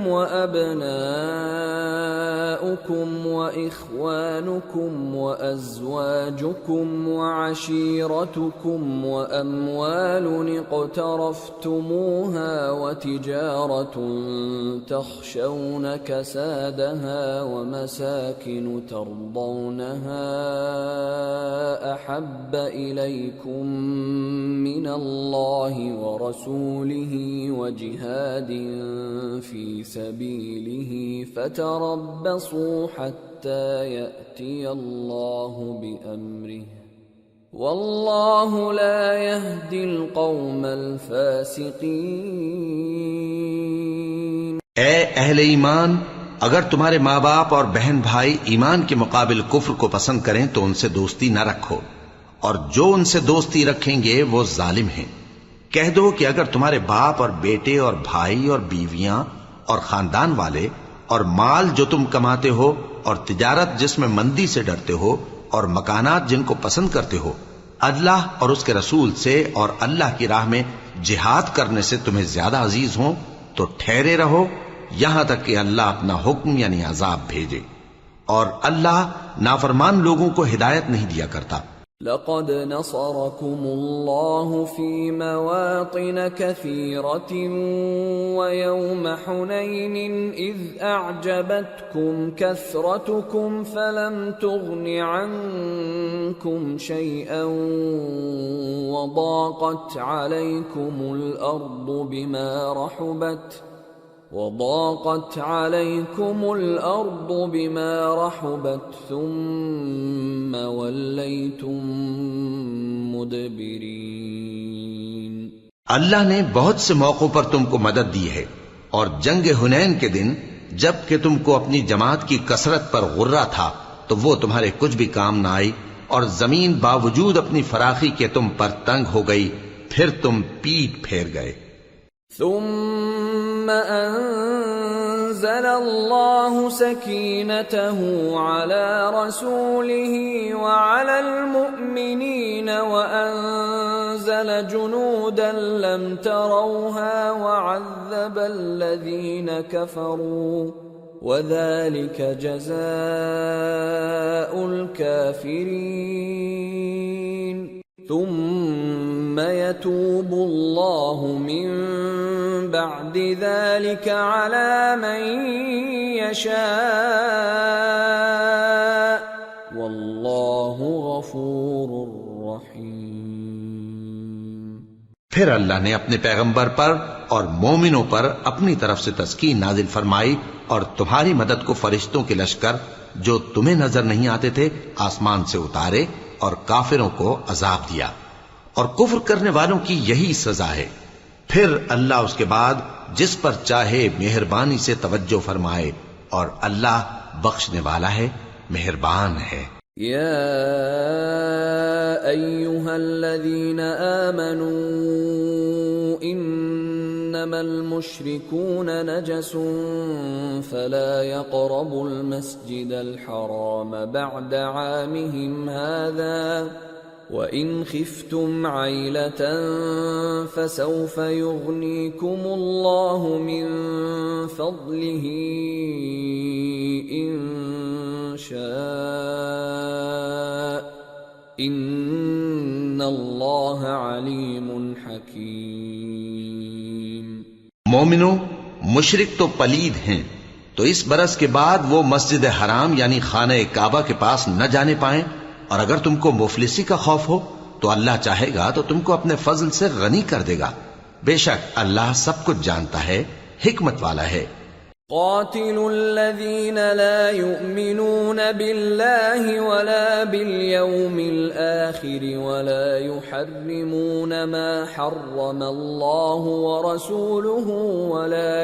Speaker 1: وأبناؤكم أبناؤكم وإخوانكم وأزواجكم وعشيرتكم وأموال اقترفتموها وتجارة تخشون كسادها ومساكن ترضونها أحب إليكم من الله ورسوله وجهاد في سبيله فتربصوا حتى يأتي الله بأمره والله لا يهدي القوم الفاسقين۔
Speaker 2: اے اہل ایمان، اگر تمہارے ماں باپ اور بہن بھائی ایمان کے مقابل کفر کو پسند کریں تو ان سے دوستی نہ رکھو، اور جو ان سے دوستی رکھیں گے وہ ظالم ہیں۔ کہہ دو کہ اگر تمہارے باپ اور بیٹے اور بھائی اور بیویاں اور خاندان والے اور مال جو تم کماتے ہو اور تجارت جس میں مندی سے ڈرتے ہو اور مکانات جن کو پسند کرتے ہو اللہ اور اس کے رسول سے اور اللہ کی راہ میں جہاد کرنے سے تمہیں زیادہ عزیز ہوں تو ٹھہرے رہو یہاں تک کہ اللہ اپنا حکم یعنی عذاب بھیجے، اور اللہ نافرمان لوگوں کو ہدایت نہیں دیا کرتا۔
Speaker 1: لقد نصركم الله في مواطن كثيرة ويوم حنين إذ أعجبتكم كثرتكم فلم تغن عنكم شيئا وضاقت عليكم الأرض بما رحبت ثم وليتم مدبرين۔
Speaker 2: اللہ نے بہت سے موقعوں پر تم کو مدد دی ہے، اور جنگ حنین کے دن جب کہ تم کو اپنی جماعت کی کثرت پر غرہ تھا تو وہ تمہارے کچھ بھی کام نہ آئی، اور زمین باوجود اپنی فراخی کے تم پر تنگ ہو گئی، پھر تم پیٹ پھیر گئے۔
Speaker 1: ثم أنزل الله سكينته على رسوله وعلى المؤمنين وأنزل جنودا لم تروها وعذب الذين كفروا وذلك جزاء الكافرين ثم يتوب الله من بعد ذلك على من يشاء والله غفور رحيم۔
Speaker 2: پھر اللہ نے اپنے پیغمبر پر اور مومنوں پر اپنی طرف سے تسکین نازل فرمائی اور تمہاری مدد کو فرشتوں کے لشکر جو تمہیں نظر نہیں آتے تھے آسمان سے اتارے اور کافروں کو عذاب دیا، اور کفر کرنے والوں کی یہی سزا ہے۔ پھر اللہ اس کے بعد جس پر چاہے مہربانی سے توجہ فرمائے، اور اللہ بخشنے والا ہے، مہربان ہے۔
Speaker 1: یا ایھا الذین آمنوا انما المشركون نجس فلا يقربوا المسجد الحرام بعد عامهم هذا وَإِنْ خِفْتُمْ عَيْلَةً فَسَوْفَ يُغْنِيكُمُ اللَّهُ مِنْ فَضْلِهِ إِنْ شَاءَ إِنَّ اللَّهَ عَلِيمٌ حَكِيمٌ۔
Speaker 2: مومنو، مشرک تو پلید ہیں، تو اس برس کے بعد وہ مسجد حرام یعنی خانہ کعبہ کے پاس نہ جانے پائیں، اور اگر تم کو مفلسی کا خوف ہو تو اللہ چاہے گا تو تم کو اپنے فضل سے غنی کر دے گا، بے شک اللہ سب کچھ جانتا ہے، حکمت والا ہے۔
Speaker 1: قاتلوا الذين لا يؤمنون بالله ولا باليوم الآخر ولا يحرمون ما حرم الله ورسوله ولا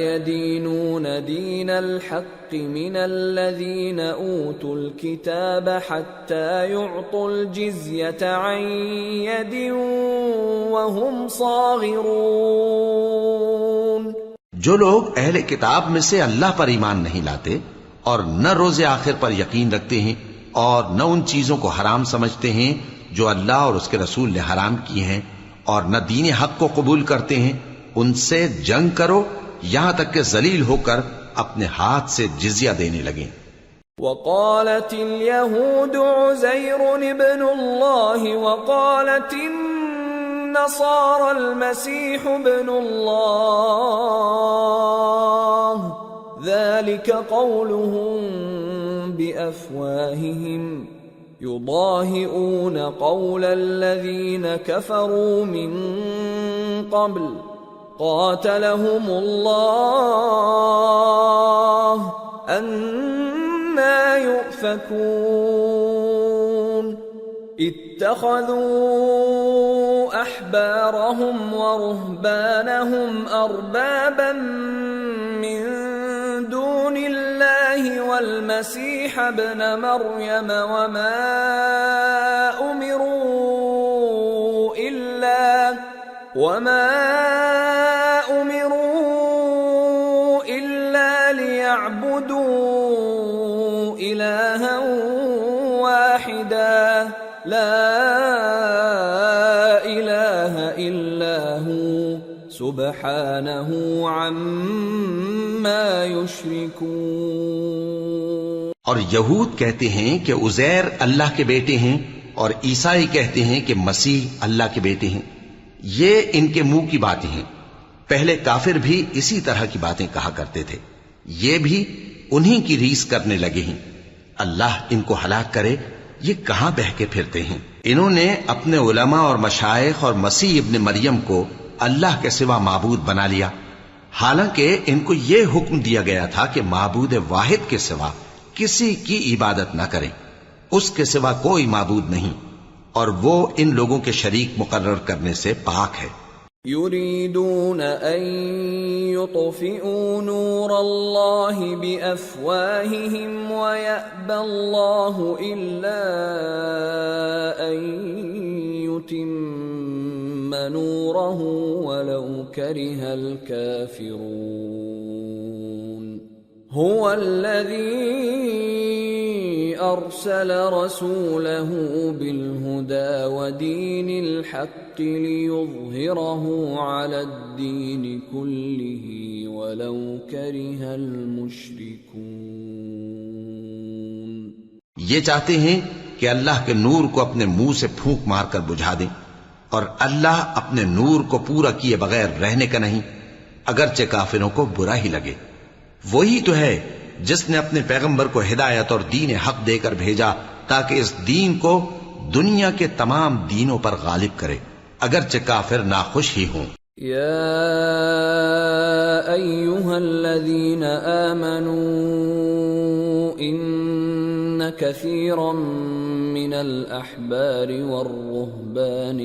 Speaker 1: يدينون دين الحق من الذين أوتوا الكتاب حتى يعطوا الجزية عن يد وهم صاغرون۔
Speaker 2: جو لوگ اہل کتاب میں سے اللہ پر ایمان نہیں لاتے اور نہ روز آخر پر یقین رکھتے ہیں اور نہ ان چیزوں کو حرام سمجھتے ہیں جو اللہ اور اس کے رسول نے حرام کی ہیں اور نہ دین حق کو قبول کرتے ہیں، ان سے جنگ کرو یہاں تک کہ ذلیل ہو کر اپنے ہاتھ سے جزیہ دینے لگیں۔
Speaker 1: وقالت اليهود عزير ابن الله وقالت النصارى المسيح ابن الله ذلك قولهم بأفواههم يضاهئون قول الذين كفروا من قبل قاتلهم الله أَنَّى يُؤْفَكُونَ اتَّخَذُوا أَحْبَارَهُمْ وَرُهْبَانَهُمْ أَرْبَابًا مِّن دُونِ اللَّهِ وَالْمَسِيحَ ابْنَ مَرْيَمَ وَمَا أُمِرُوا إِلَّا لِيَعْبُدُوا إِلَٰهًا وَاحِدًا لَا إِلَٰهَ إِلَّا هُوَ سُبْحَانَهُ عَمَّا يُشْرِكُونَ۔
Speaker 2: اور یہود کہتے ہیں کہ عزیر اللہ کے بیٹے ہیں، اور عیسائی کہتے ہیں کہ مسیح اللہ کے بیٹے ہیں۔ یہ ان کے منہ کی باتیں ہیں۔ پہلے کافر بھی اسی طرح کی باتیں کہا کرتے تھے، یہ بھی انہی کی ریس کرنے لگے ہیں۔ اللہ ان کو ہلاک کرے، یہ کہاں بہہ کے پھرتے ہیں۔ انہوں نے اپنے علماء اور مشائخ اور مسیح ابن مریم کو اللہ کے سوا معبود بنا لیا، حالانکہ ان کو یہ حکم دیا گیا تھا کہ معبود واحد کے سوا کسی کی عبادت نہ کریں، اس کے سوا کوئی معبود نہیں، اور وہ ان لوگوں کے شریک مقرر کرنے سے پاک ہے۔
Speaker 1: يريدون أن يطفئوا نور الله بأفواههم ويأبى الله إلا أن يتم نوره ولو كره الكافرون هو الذي أرسل رسوله بالهدى ودين الحق ليظهره على الدين كله ولو كره المشركون۔
Speaker 2: یہ چاہتے ہیں کہ اللہ کے نور کو اپنے منہ سے پھونک مار کر بجھا دیں، اور اللہ اپنے نور کو پورا کیے بغیر رہنے کا نہیں، اگرچہ کافروں کو برا ہی لگے۔ وہی تو ہے جس نے اپنے پیغمبر کو ہدایت اور دین حق دے کر بھیجا تاکہ اس دین کو دنیا کے تمام دینوں پر غالب کرے، اگرچہ کافر ناخوش ہی ہوں۔
Speaker 1: یا ایھا الذین آمنوا ان کثیرا من الاحبار والرہبان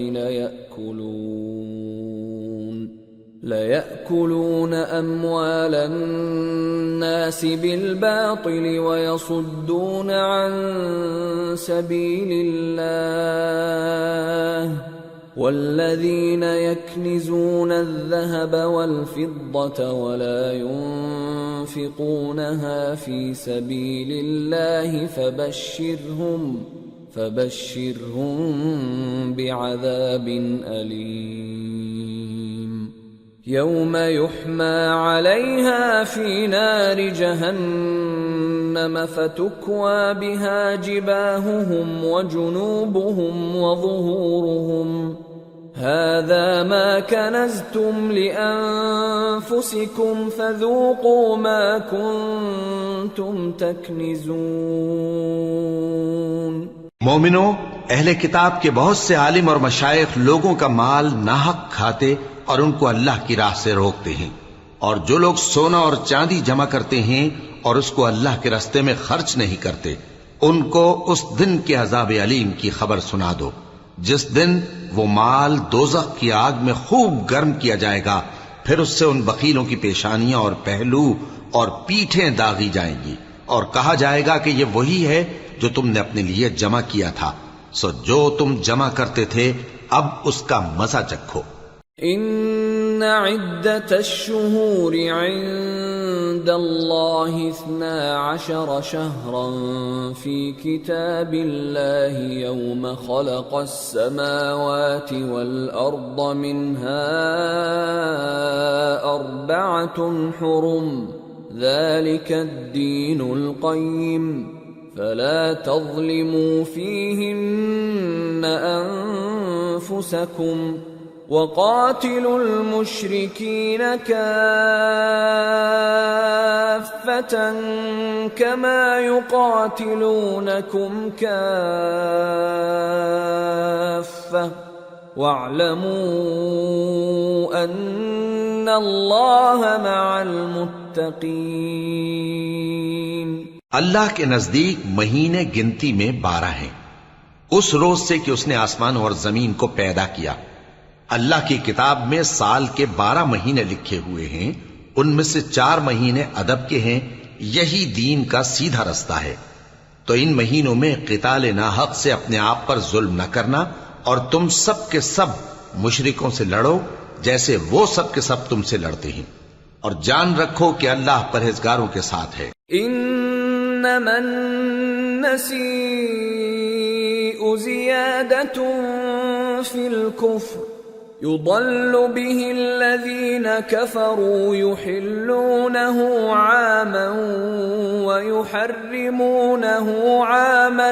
Speaker 1: لَيَأْكُلُونَ أَمْوَالَ النَّاسِ بِالْبَاطِلِ وَيَصُدُّونَ عَن سَبِيلِ اللَّهِ وَالَّذِينَ يَكْنِزُونَ الذَّهَبَ وَالْفِضَّةَ وَلَا يُنفِقُونَهَا فِي سَبِيلِ اللَّهِ فَبَشِّرْهُم بِعَذَابٍ أَلِيمٍ يوم يحمى عليها في نار جهنم فتكوى بها جباههم وجنوبهم وظهورهم هذا ما كنزتم لأنفسكم فذوقوا ما كنتم تكنزون۔
Speaker 2: مومنو، اہل کتاب کے بہت سے عالم اور مشائخ لوگوں کا مال ناحق کھاتے اور ان کو اللہ کی راہ سے روکتے ہیں، اور جو لوگ سونا اور چاندی جمع کرتے ہیں اور اس کو اللہ کے راستے میں خرچ نہیں کرتے، ان کو اس دن کے عذاب علیم کی خبر سنا دو، جس دن وہ مال دوزخ کی آگ میں خوب گرم کیا جائے گا، پھر اس سے ان بخیلوں کی پیشانیاں اور پہلو اور پیٹھیں داغی جائیں گی، اور کہا جائے گا کہ یہ وہی ہے جو تم نے اپنے لیے جمع کیا تھا، سو جو تم جمع کرتے تھے اب اس کا مزہ چکھو۔
Speaker 1: ان عدت الشہور عند الله 12 شهرا في كتاب الله يوم خلق السماوات والأرض منها 4 حرم ذلك الدين القيم فلا تظلموا فيهن أنفسكم وقاتلوا المشركين كافة كما يقاتلونكم كافة واعلموا أن الله مع المتقين.
Speaker 2: اللہ کے نزدیک مہینے گنتی میں 12 ہیں، اس روز سے کہ اس نے آسمان اور زمین کو پیدا کیا. اللہ کی کتاب میں سال کے 12 مہینے لکھے ہوئے ہیں، ان میں سے 4 مہینے ادب کے ہیں. یہی دین کا سیدھا رستہ ہے. تو ان مہینوں میں قتال ناحق سے اپنے آپ پر ظلم نہ کرنا، اور تم سب کے سب مشرکوں سے لڑو جیسے وہ سب کے سب تم سے لڑتے ہیں، اور جان رکھو کہ اللہ پرہیزگاروں کے ساتھ ہے.
Speaker 1: انما النسیء زیادة فی الكفر يضل به الذين كفروا يحلونه عاما ويحرمونه عاما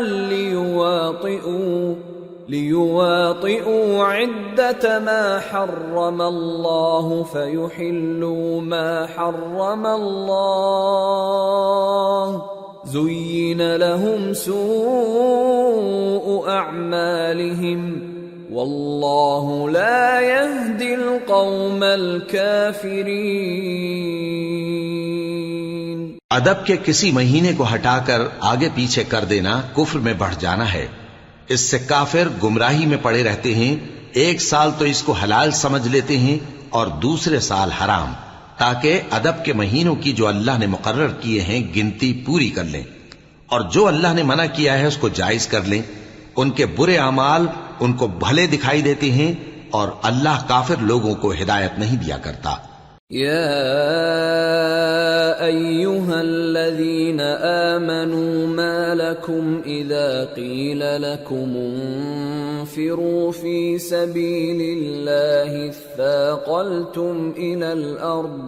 Speaker 1: ليواطئوا عدة ما حرم الله فيحلوا ما حرم الله زين لهم سوء أعمالهم واللہ لا يهدی القوم الکافرین.
Speaker 2: ادب کے کسی مہینے کو ہٹا کر آگے پیچھے کر دینا کفر میں بڑھ جانا ہے. اس سے کافر گمراہی میں پڑے رہتے ہیں. ایک سال تو اس کو حلال سمجھ لیتے ہیں اور دوسرے سال حرام، تاکہ ادب کے مہینوں کی جو اللہ نے مقرر کیے ہیں گنتی پوری کر لیں، اور جو اللہ نے منع کیا ہے اس کو جائز کر لیں. ان کے برے اعمال ان کو بھلے دکھائی دیتے ہیں، اور اللہ کافر لوگوں کو ہدایت نہیں دیا کرتا.
Speaker 1: یا ایھا الذین آمنوا ما لکم اذا قیل لکم انفروا فی سبیل اللہ اثاقلتم الی الارض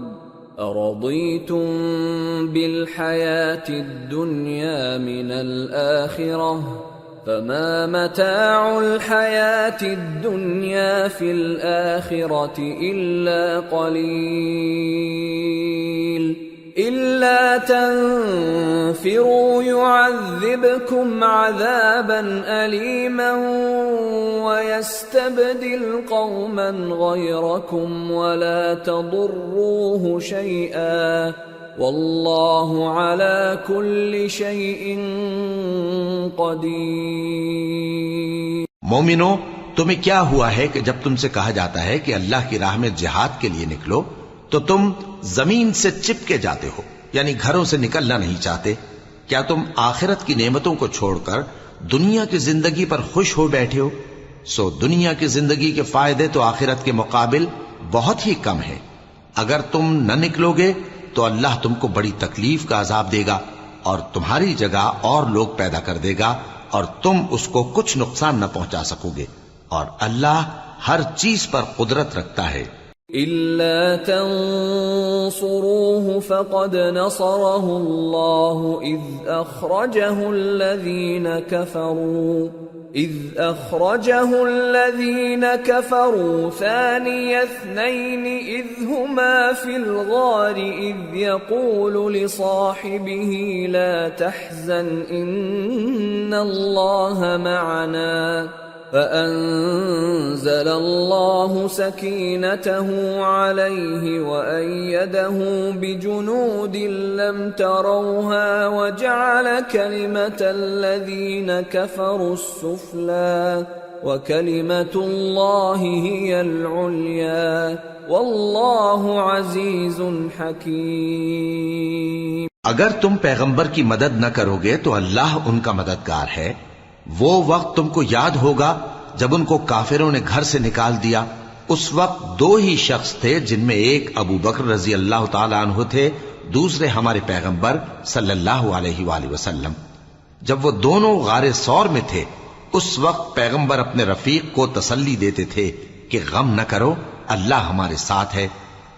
Speaker 1: ارضیتم بالحیاة الدنیا من الآخرہ فما متاع الحياة الدنيا في الآخرة إلا قليل إلا تنفروا يعذبكم عذابا أليما ويستبدل قوما غيركم ولا تضروه شيئا واللہ علی کل شیء قدیر.
Speaker 2: مومنو، تمہیں کیا ہوا ہے کہ جب تم سے کہا جاتا ہے کہ اللہ کی راہ میں جہاد کے لیے نکلو تو تم زمین سے چپکے جاتے ہو، یعنی گھروں سے نکلنا نہیں چاہتے؟ کیا تم آخرت کی نعمتوں کو چھوڑ کر دنیا کی زندگی پر خوش ہو بیٹھے ہو؟ سو دنیا کی زندگی کے فائدے تو آخرت کے مقابل بہت ہی کم ہیں. اگر تم نہ نکلو گے تو اللہ تم کو بڑی تکلیف کا عذاب دے گا، اور تمہاری جگہ اور لوگ پیدا کر دے گا، اور تم اس کو کچھ نقصان نہ پہنچا سکو گے، اور اللہ ہر چیز پر قدرت رکھتا ہے.
Speaker 1: إلا تنصروه فقد نصره الله إذ أخرجه الذين كفروا ثاني اثنين إذ هما في الغار إذ يقول لصاحبه لا تحزن إن الله معنا فأنزل الله سكينته عليه وأيده بجنود لم تروها وجعل كلمة الذين كفروا السفلى وكلمة الله هي العليا والله عزيز حكيم.
Speaker 2: اگر تم پیغمبر کی مدد نہ کرو گے تو اللہ ان کا مددگار ہے. وہ وقت تم کو یاد ہوگا جب ان کو کافروں نے گھر سے نکال دیا. اس وقت دو ہی شخص تھے، جن میں ایک ابو بکر رضی اللہ تعالی عنہ تھے، دوسرے ہمارے پیغمبر صلی اللہ علیہ وآلہ وسلم، جب وہ دونوں غار ثور میں تھے، اس وقت پیغمبر اپنے رفیق کو تسلی دیتے تھے کہ غم نہ کرو، اللہ ہمارے ساتھ ہے۔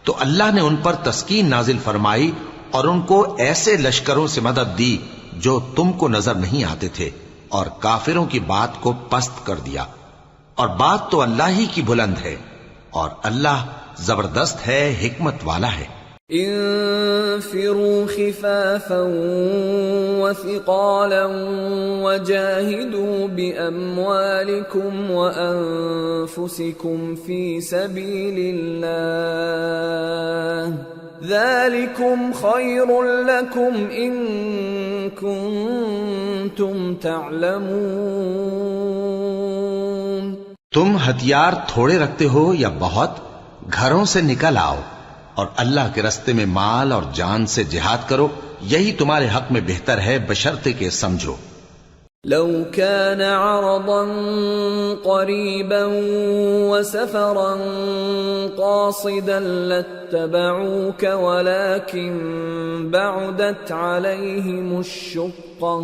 Speaker 2: تو اللہ نے ان پر تسکین نازل فرمائی اور ان کو ایسے لشکروں سے مدد دی جو تم کو نظر نہیں آتے تھے، اور کافروں کی بات کو پست کر دیا، اور بات تو اللہ ہی کی بلند ہے، اور اللہ زبردست ہے، حکمت والا ہے۔
Speaker 1: انفروا خفافا وثقالا وجاهدوا بأموالكم وأنفسكم في سبيل الله ذلكم خير لكم إن كنتم تعلمون۔
Speaker 2: تم ہتھیار تھوڑے رکھتے ہو یا بہت، گھروں سے نکل آؤ اور اللہ کے رستے میں مال اور جان سے جہاد کرو، یہی تمہارے حق میں بہتر ہے بشرطے کہ سمجھو۔
Speaker 1: لو كان عرضا قريبا وسفرا قاصدا لاتبعوك ولكن بعدت عليهم الشقة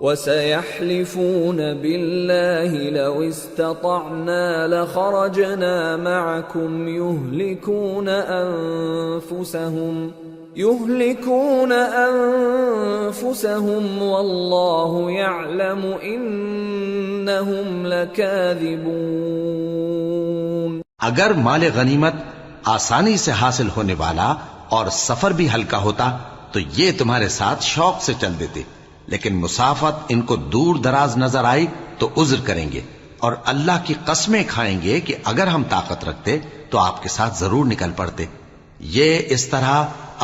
Speaker 1: وسيحلفون بالله لو استطعنا لخرجنا معكم يهلكون أنفسهم والله يعلم إنهم لكاذبون۔
Speaker 2: اگر مال غنیمت آسانی سے حاصل ہونے والا اور سفر بھی ہلکا ہوتا تو یہ تمہارے ساتھ شوق سے چل دیتے، لیکن مسافت ان کو دور دراز نظر آئی تو عذر کریں گے، اور اللہ کی قسمیں کھائیں گے کہ اگر ہم طاقت رکھتے تو آپ کے ساتھ ضرور نکل پڑتے۔ یہ اس طرح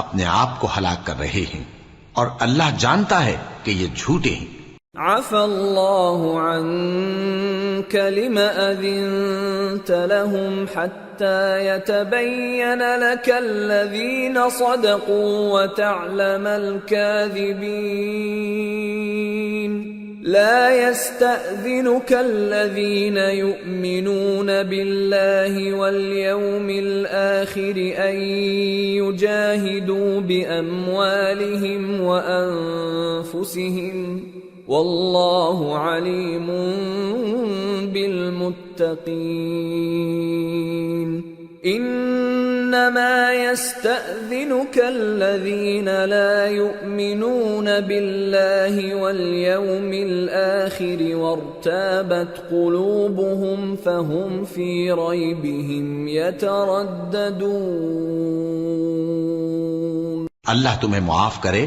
Speaker 2: اپنے آپ کو ہلاک کر رہے ہیں، اور اللہ جانتا ہے کہ یہ جھوٹے ہیں۔
Speaker 1: عفى الله عنك لما أذنت لهم حتى يتبين لك الذين صدقوا وتعلم الكاذبين۔ لا يستأذنك الذين يؤمنون بالله واليوم الآخر أن يجاهدوا بأموالهم وأنفسهم والله عليم بالمتقين۔ انما يستأذنك الذين لا يؤمنون بالله واليوم الآخر وارتابت قلوبهم فهم في ريبهم يترددون۔
Speaker 2: اللہ تمہیں معاف کرے،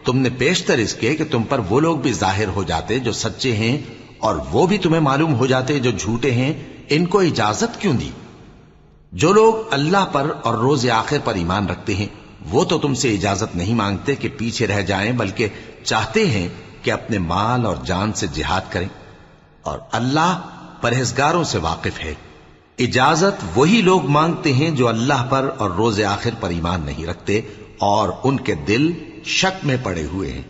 Speaker 2: تم نے پیشتر اس کے کہ تم پر وہ لوگ بھی ظاہر ہو جاتے جو سچے ہیں، اور وہ بھی تمہیں معلوم ہو جاتے جو جھوٹے ہیں۔ ان کو اجازت کیوں دی؟ جو لوگ اللہ پر اور روز آخر پر ایمان رکھتے ہیں وہ تو تم سے اجازت نہیں مانگتے کہ پیچھے رہ جائیں، بلکہ چاہتے ہیں کہ اپنے مال اور جان سے جہاد کریں، اور اللہ پرہیزگاروں سے واقف ہے۔ اجازت وہی لوگ مانگتے ہیں جو اللہ پر اور روز آخر پر ایمان نہیں رکھتے اور ان کے دل شک میں پڑے ہوئے ہیں،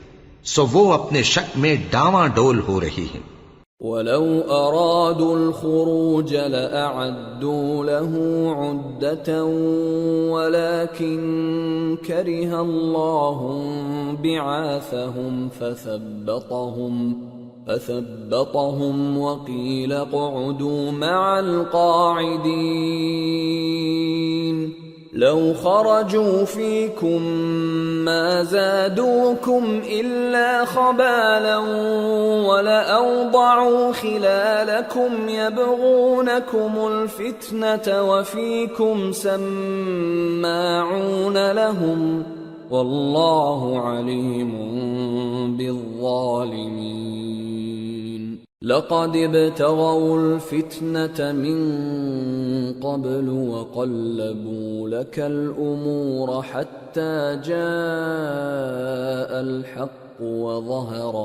Speaker 2: سو وہ اپنے شک میں ڈاواں ڈول ہو رہی ہیں۔
Speaker 1: وَلَوْ أَرَادُوا الْخُرُوجَ لَأَعَدُّوا لَهُ عُدَّةً وَلَكِنْ كَرِهَ اللَّهُ بِعَاثَهُمْ فَثَبَّطَهُمْ وَقِيلَ اقْعُدُوا مَعَ الْقَاعِدِينَ۔ لو خرجوا فيكم ما زادوكم إلا خبالا ولأوضعوا خلالكم يبغونكم الفتنة وفيكم سماعون لهم والله عليم بالظالمين۔ لقد ابتغوا الفتنة من قبل وقلبوا لك الأمور حتى جاء الحق وظهر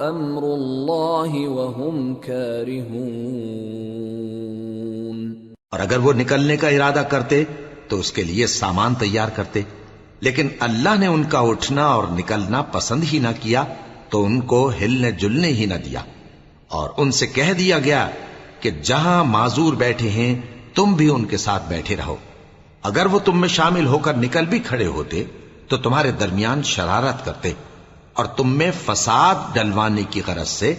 Speaker 1: أمر الله وهم كارهون۔
Speaker 2: اور اگر وہ نکلنے کا ارادہ کرتے تو اس کے لیے سامان تیار کرتے، لیکن اللہ نے ان کا اٹھنا اور نکلنا پسند ہی نہ کیا تو ان کو ہلنے جلنے ہی نہ دیا، اور ان سے کہہ دیا گیا کہ جہاں معذور بیٹھے ہیں تم بھی ان کے ساتھ بیٹھے رہو. اگر وہ تم میں شامل ہو کر نکل بھی کھڑے ہوتے تو تمہارے درمیان شرارت کرتے اور تم میں فساد ڈلوانے کی غرض سے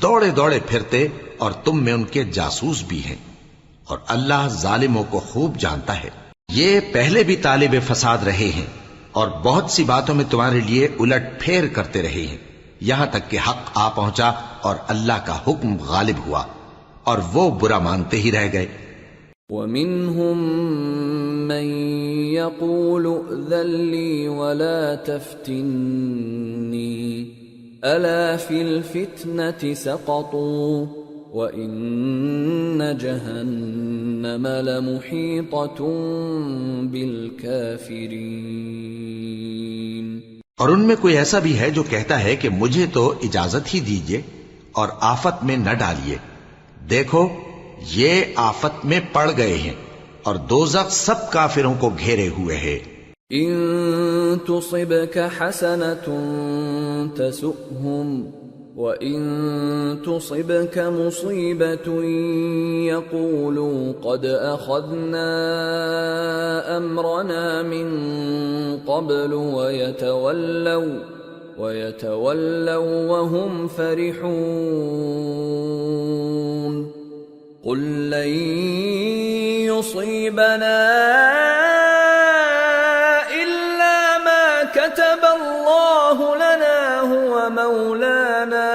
Speaker 2: دوڑے دوڑے پھرتے اور تم میں ان کے جاسوس بھی ہیں. اور اللہ ظالموں کو خوب جانتا ہے. یہ پہلے بھی طالب فساد رہے ہیں اور بہت سی باتوں میں تمہارے لیے الٹ پھیر کرتے رہے ہیں، یہاں تک کہ حق آ پہنچا اور اللہ کا حکم غالب ہوا اور وہ برا مانتے ہی رہ گئے.
Speaker 1: وَمِنْهُمْ مَنْ يَقُولُ ائْذَنْ لِي وَلَا تَفْتِنِّي أَلَا فِي الْفِتْنَةِ سَقَطُوا وَإِنَّ جَهَنَّمَ لَمُحِيطَةٌ بِالْكَافِرِينَ.
Speaker 2: اور ان میں کوئی ایسا بھی ہے جو کہتا ہے کہ مجھے تو اجازت ہی دیجئے اور آفت میں نہ ڈالیے. دیکھو یہ آفت میں پڑ گئے ہیں اور دوزخ سب کافروں کو گھیرے ہوئے ہے.
Speaker 1: ان تصبك حسنة تسؤهم وان تصبك مصيبة يقولوا قد اخذنا امرنا من قبل ويتولوا وهم فرحون. قل لن يصيبنا إلا ما كتب الله لنا هو مولانا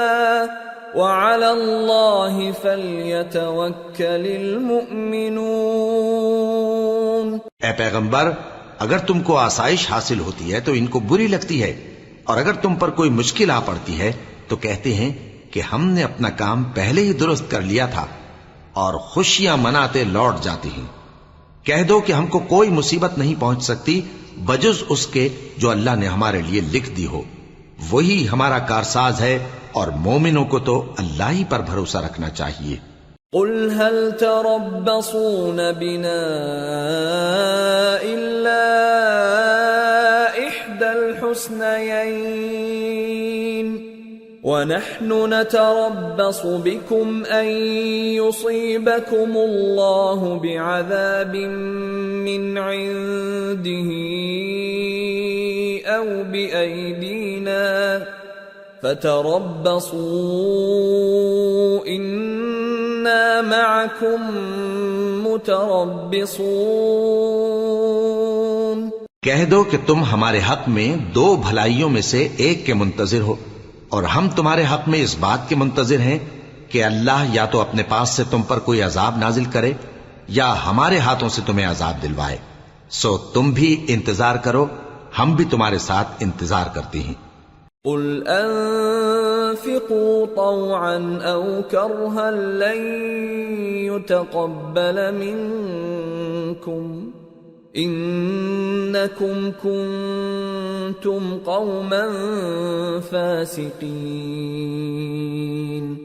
Speaker 1: وعلى الله فليتوكل المؤمنون.
Speaker 2: اے پیغمبر، اگر تم کو آسائش حاصل ہوتی ہے تو ان کو بری لگتی ہے، اور اگر تم پر کوئی مشکل آ پڑتی ہے تو کہتے ہیں کہ ہم نے اپنا کام پہلے ہی درست کر لیا تھا، اور خوشیاں مناتے لوٹ جاتے ہیں. کہہ دو کہ ہم کو کوئی مصیبت نہیں پہنچ سکتی بجز اس کے جو اللہ نے ہمارے لیے لکھ دی ہو. وہی ہمارا کارساز ہے، اور مومنوں کو تو اللہ ہی پر بھروسہ رکھنا چاہیے.
Speaker 1: قل هل تربصون بنا إلا إحدى الحسنيين ونحن نتربص بكم أن يصيبكم الله بعذاب من عنده أو بأيدينا فتربصوا إنا معكم متربصون.
Speaker 2: کہہ دو کہ تم ہمارے حق میں دو بھلائیوں میں سے ایک کے منتظر ہو، اور ہم تمہارے حق میں اس بات کے منتظر ہیں کہ اللہ یا تو اپنے پاس سے تم پر کوئی عذاب نازل کرے یا ہمارے ہاتھوں سے تمہیں عذاب دلوائے. سو تم بھی انتظار کرو، ہم بھی تمہارے ساتھ انتظار کرتے ہیں.
Speaker 1: قل انفقوا طوعا او کرها لن يتقبل منكم انکم کنتم قوما فاسقین.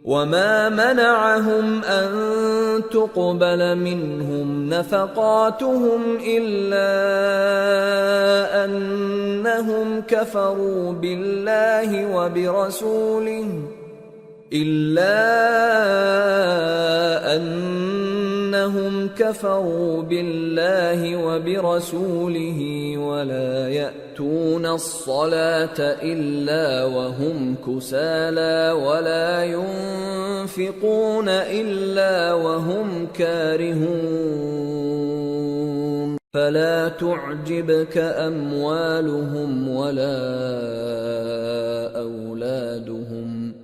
Speaker 1: وما منعهم ان تقبل منهم نفقاتهم الا انهم كفروا بالله وبرسوله ولا يأتون الصلاة إلا وهم كسالى ولا ينفقون إلا وهم كارهون. فلا تعجبك أموالهم ولا أولادهم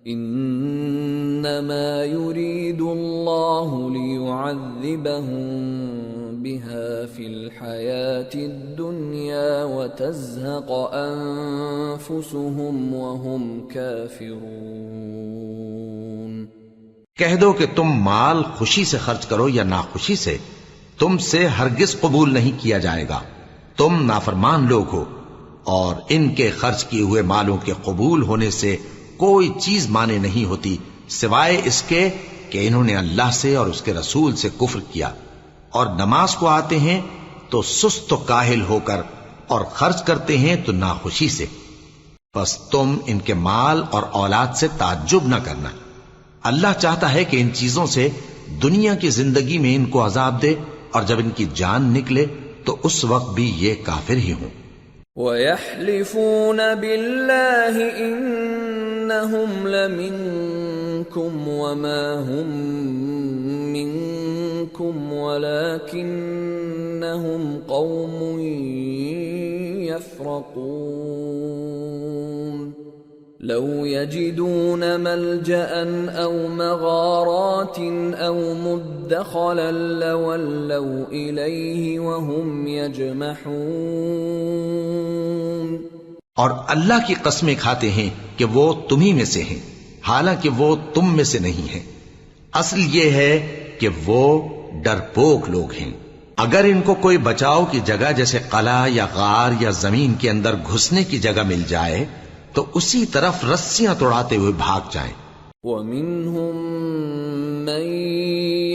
Speaker 1: انما يريد الله ليعذبهم بها في الحياة الدنيا وتزهق انفسهم وهم كافرون.
Speaker 2: کہہ دو کہ تم مال خوشی سے خرچ کرو یا ناخوشی سے، تم سے ہرگز قبول نہیں کیا جائے گا. تم نافرمان لوگ ہو، اور ان کے خرچ کیے ہوئے مالوں کے قبول ہونے سے کوئی چیز مانے نہیں ہوتی سوائے اس کے کہ انہوں نے اللہ سے اور اس کے رسول سے کفر کیا، اور نماز کو آتے ہیں تو سست و کاہل ہو کر، اور خرچ کرتے ہیں تو ناخوشی سے. بس تم ان کے مال اور اولاد سے تعجب نہ کرنا، اللہ چاہتا ہے کہ ان چیزوں سے دنیا کی زندگی میں ان کو عذاب دے، اور جب ان کی جان نکلے تو اس وقت بھی یہ کافر ہی ہوں۔
Speaker 1: وَيَحْلِفُونَ بِاللَّهِ إِنَّهُمْ لَمِنكُمْ وَمَا هُمْ مِنكُمْ وَلَكِنَّهُمْ قَوْمٌ يَفْرَقُونَ لَوْ يَجِدُونَ مَلْجَأً أَوْ مَغَارَاتٍ أَوْ مُدَّخَلًا لَوَلَّوْا إِلَيْهِ وَهُمْ يَجْمَحُونَ۔
Speaker 2: اور اللہ کی قسمیں کھاتے ہیں کہ وہ تمہی میں سے ہیں، حالانکہ وہ تم میں سے نہیں ہیں۔ اصل یہ ہے کہ وہ ڈرپوک لوگ ہیں۔ اگر ان کو کوئی بچاؤ کی جگہ جیسے قلعہ یا غار یا زمین کے اندر گھسنے کی جگہ مل جائے تو اسی طرف رسیاں توڑاتے ہوئے بھاگ جائیں۔
Speaker 1: وَمِنْهُمْ مَنْ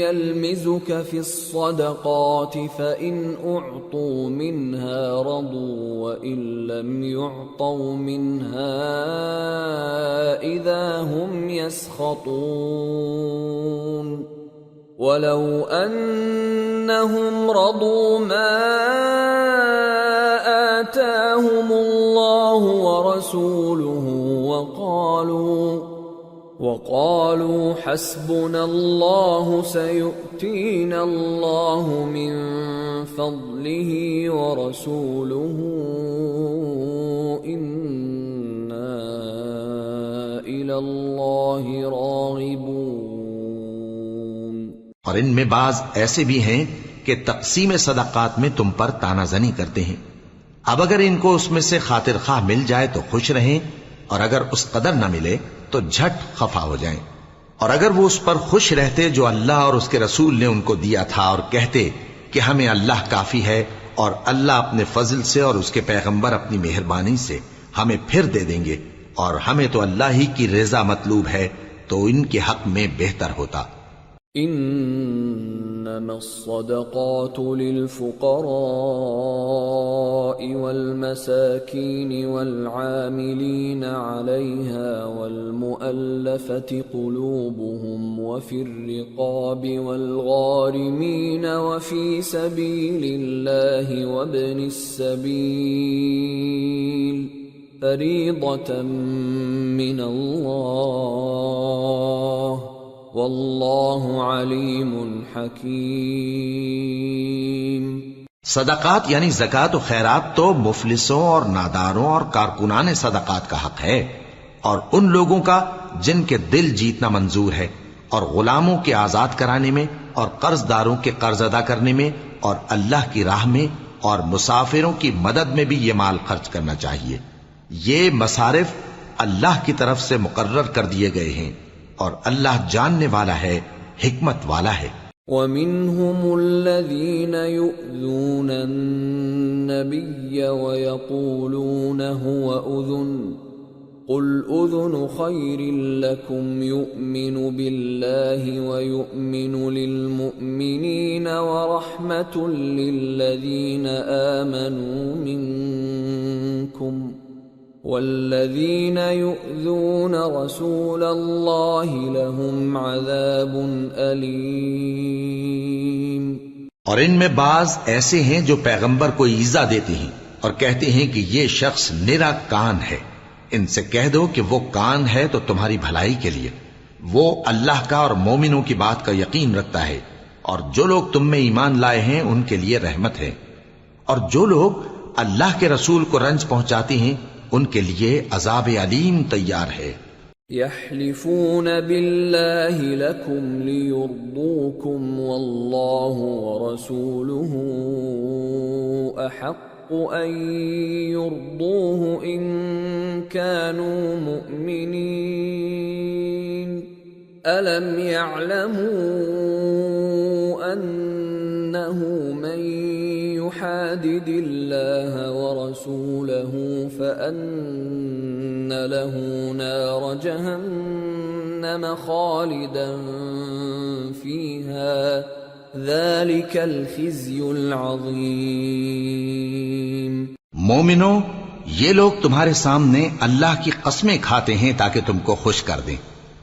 Speaker 1: يَلْمِزُكَ فِي الصَّدَقَاتِ فَإِنْ أُعْطُوا مِنْهَا رَضُوا وَإِنْ لَمْ يُعْطَوْا مِنْهَا إِذَا هُمْ يَسْخَطُونَ وَلَوْ أَنَّهُمْ رَضُوا مَا آتَاهُمُ اللَّهُ وَرَسُولُهُ وَقَالُوا حَسْبُنَا اللَّهُ سَيُؤْتِينَا اللَّهُ مِنْ فَضْلِهِ وَرَسُولُهُ إِنَّا إِلَى اللَّهِ رَاغِبُونَ۔
Speaker 2: اور ان میں بعض ایسے بھی ہیں کہ تقسیم صدقات میں تم پر تانا زنی کرتے ہیں۔ اب اگر ان کو اس میں سے خاطر خواہ مل جائے تو خوش رہیں، اور اگر اس قدر نہ ملے تو جھٹ خفا ہو جائیں۔ اور اگر وہ اس پر خوش رہتے جو اللہ اور اس کے رسول نے ان کو دیا تھا، اور کہتے کہ ہمیں اللہ کافی ہے، اور اللہ اپنے فضل سے اور اس کے پیغمبر اپنی مہربانی سے ہمیں پھر دے دیں گے، اور ہمیں تو اللہ ہی کی رضا مطلوب ہے، تو ان کے حق میں بہتر ہوتا۔
Speaker 1: انما الصدقات للفقراء والمساكين والعاملين عليها والمؤلفة قلوبهم وفي الرقاب والغارمين وفي سبيل الله وابن السبيل فريضة من الله واللہ علیم حکیم۔
Speaker 2: صدقات یعنی زکوٰۃ و خیرات تو مفلسوں اور ناداروں اور کارکنان صدقات کا حق ہے، اور ان لوگوں کا جن کے دل جیتنا منظور ہے، اور غلاموں کے آزاد کرانے میں، اور قرض داروں کے قرض ادا کرنے میں، اور اللہ کی راہ میں، اور مسافروں کی مدد میں بھی یہ مال خرچ کرنا چاہیے۔ یہ مصارف اللہ کی طرف سے مقرر کر دیے گئے ہیں، اور اللہ جاننے والا ہے، حکمت والا ہے۔
Speaker 1: وَمِنْهُمُ الَّذِينَ يُؤْذُونَ النَّبِيَّ وَيَقُولُونَ هُوَ أُذُنٌ قُلْ أُذُنُ خَيْرٍ لَكُمْ يُؤْمِنُ بِاللَّهِ وَيُؤْمِنُ لِلْمُؤْمِنِينَ وَرَحْمَةٌ لِلَّذِينَ آمَنُوا مِنْكُمْ والذین یؤذون رسول اللہ لهم عذاب علیم۔
Speaker 2: اور ان میں بعض ایسے ہیں جو پیغمبر کو ایذا دیتے ہیں اور کہتے ہیں کہ یہ شخص نرا کان ہے۔ ان سے کہہ دو کہ وہ کان ہے تو تمہاری بھلائی کے لیے، وہ اللہ کا اور مومنوں کی بات کا یقین رکھتا ہے، اور جو لوگ تم میں ایمان لائے ہیں ان کے لیے رحمت ہے، اور جو لوگ اللہ کے رسول کو رنج پہنچاتے ہیں ان کے لیے عذاب علیم تیار ہے۔
Speaker 1: یحلفون باللہ لکم لیرضوکم واللہ ورسولہ احق ان یرضوہ ان كانوا مؤمنین الم یعلموا انہ من يحادد الله ورسوله فأن له نار جهنم خالدا فيها ذلك الخزي العظيم۔
Speaker 2: مومنو، یہ لوگ تمہارے سامنے اللہ کی قسمیں کھاتے ہیں تاکہ تم کو خوش کر دیں،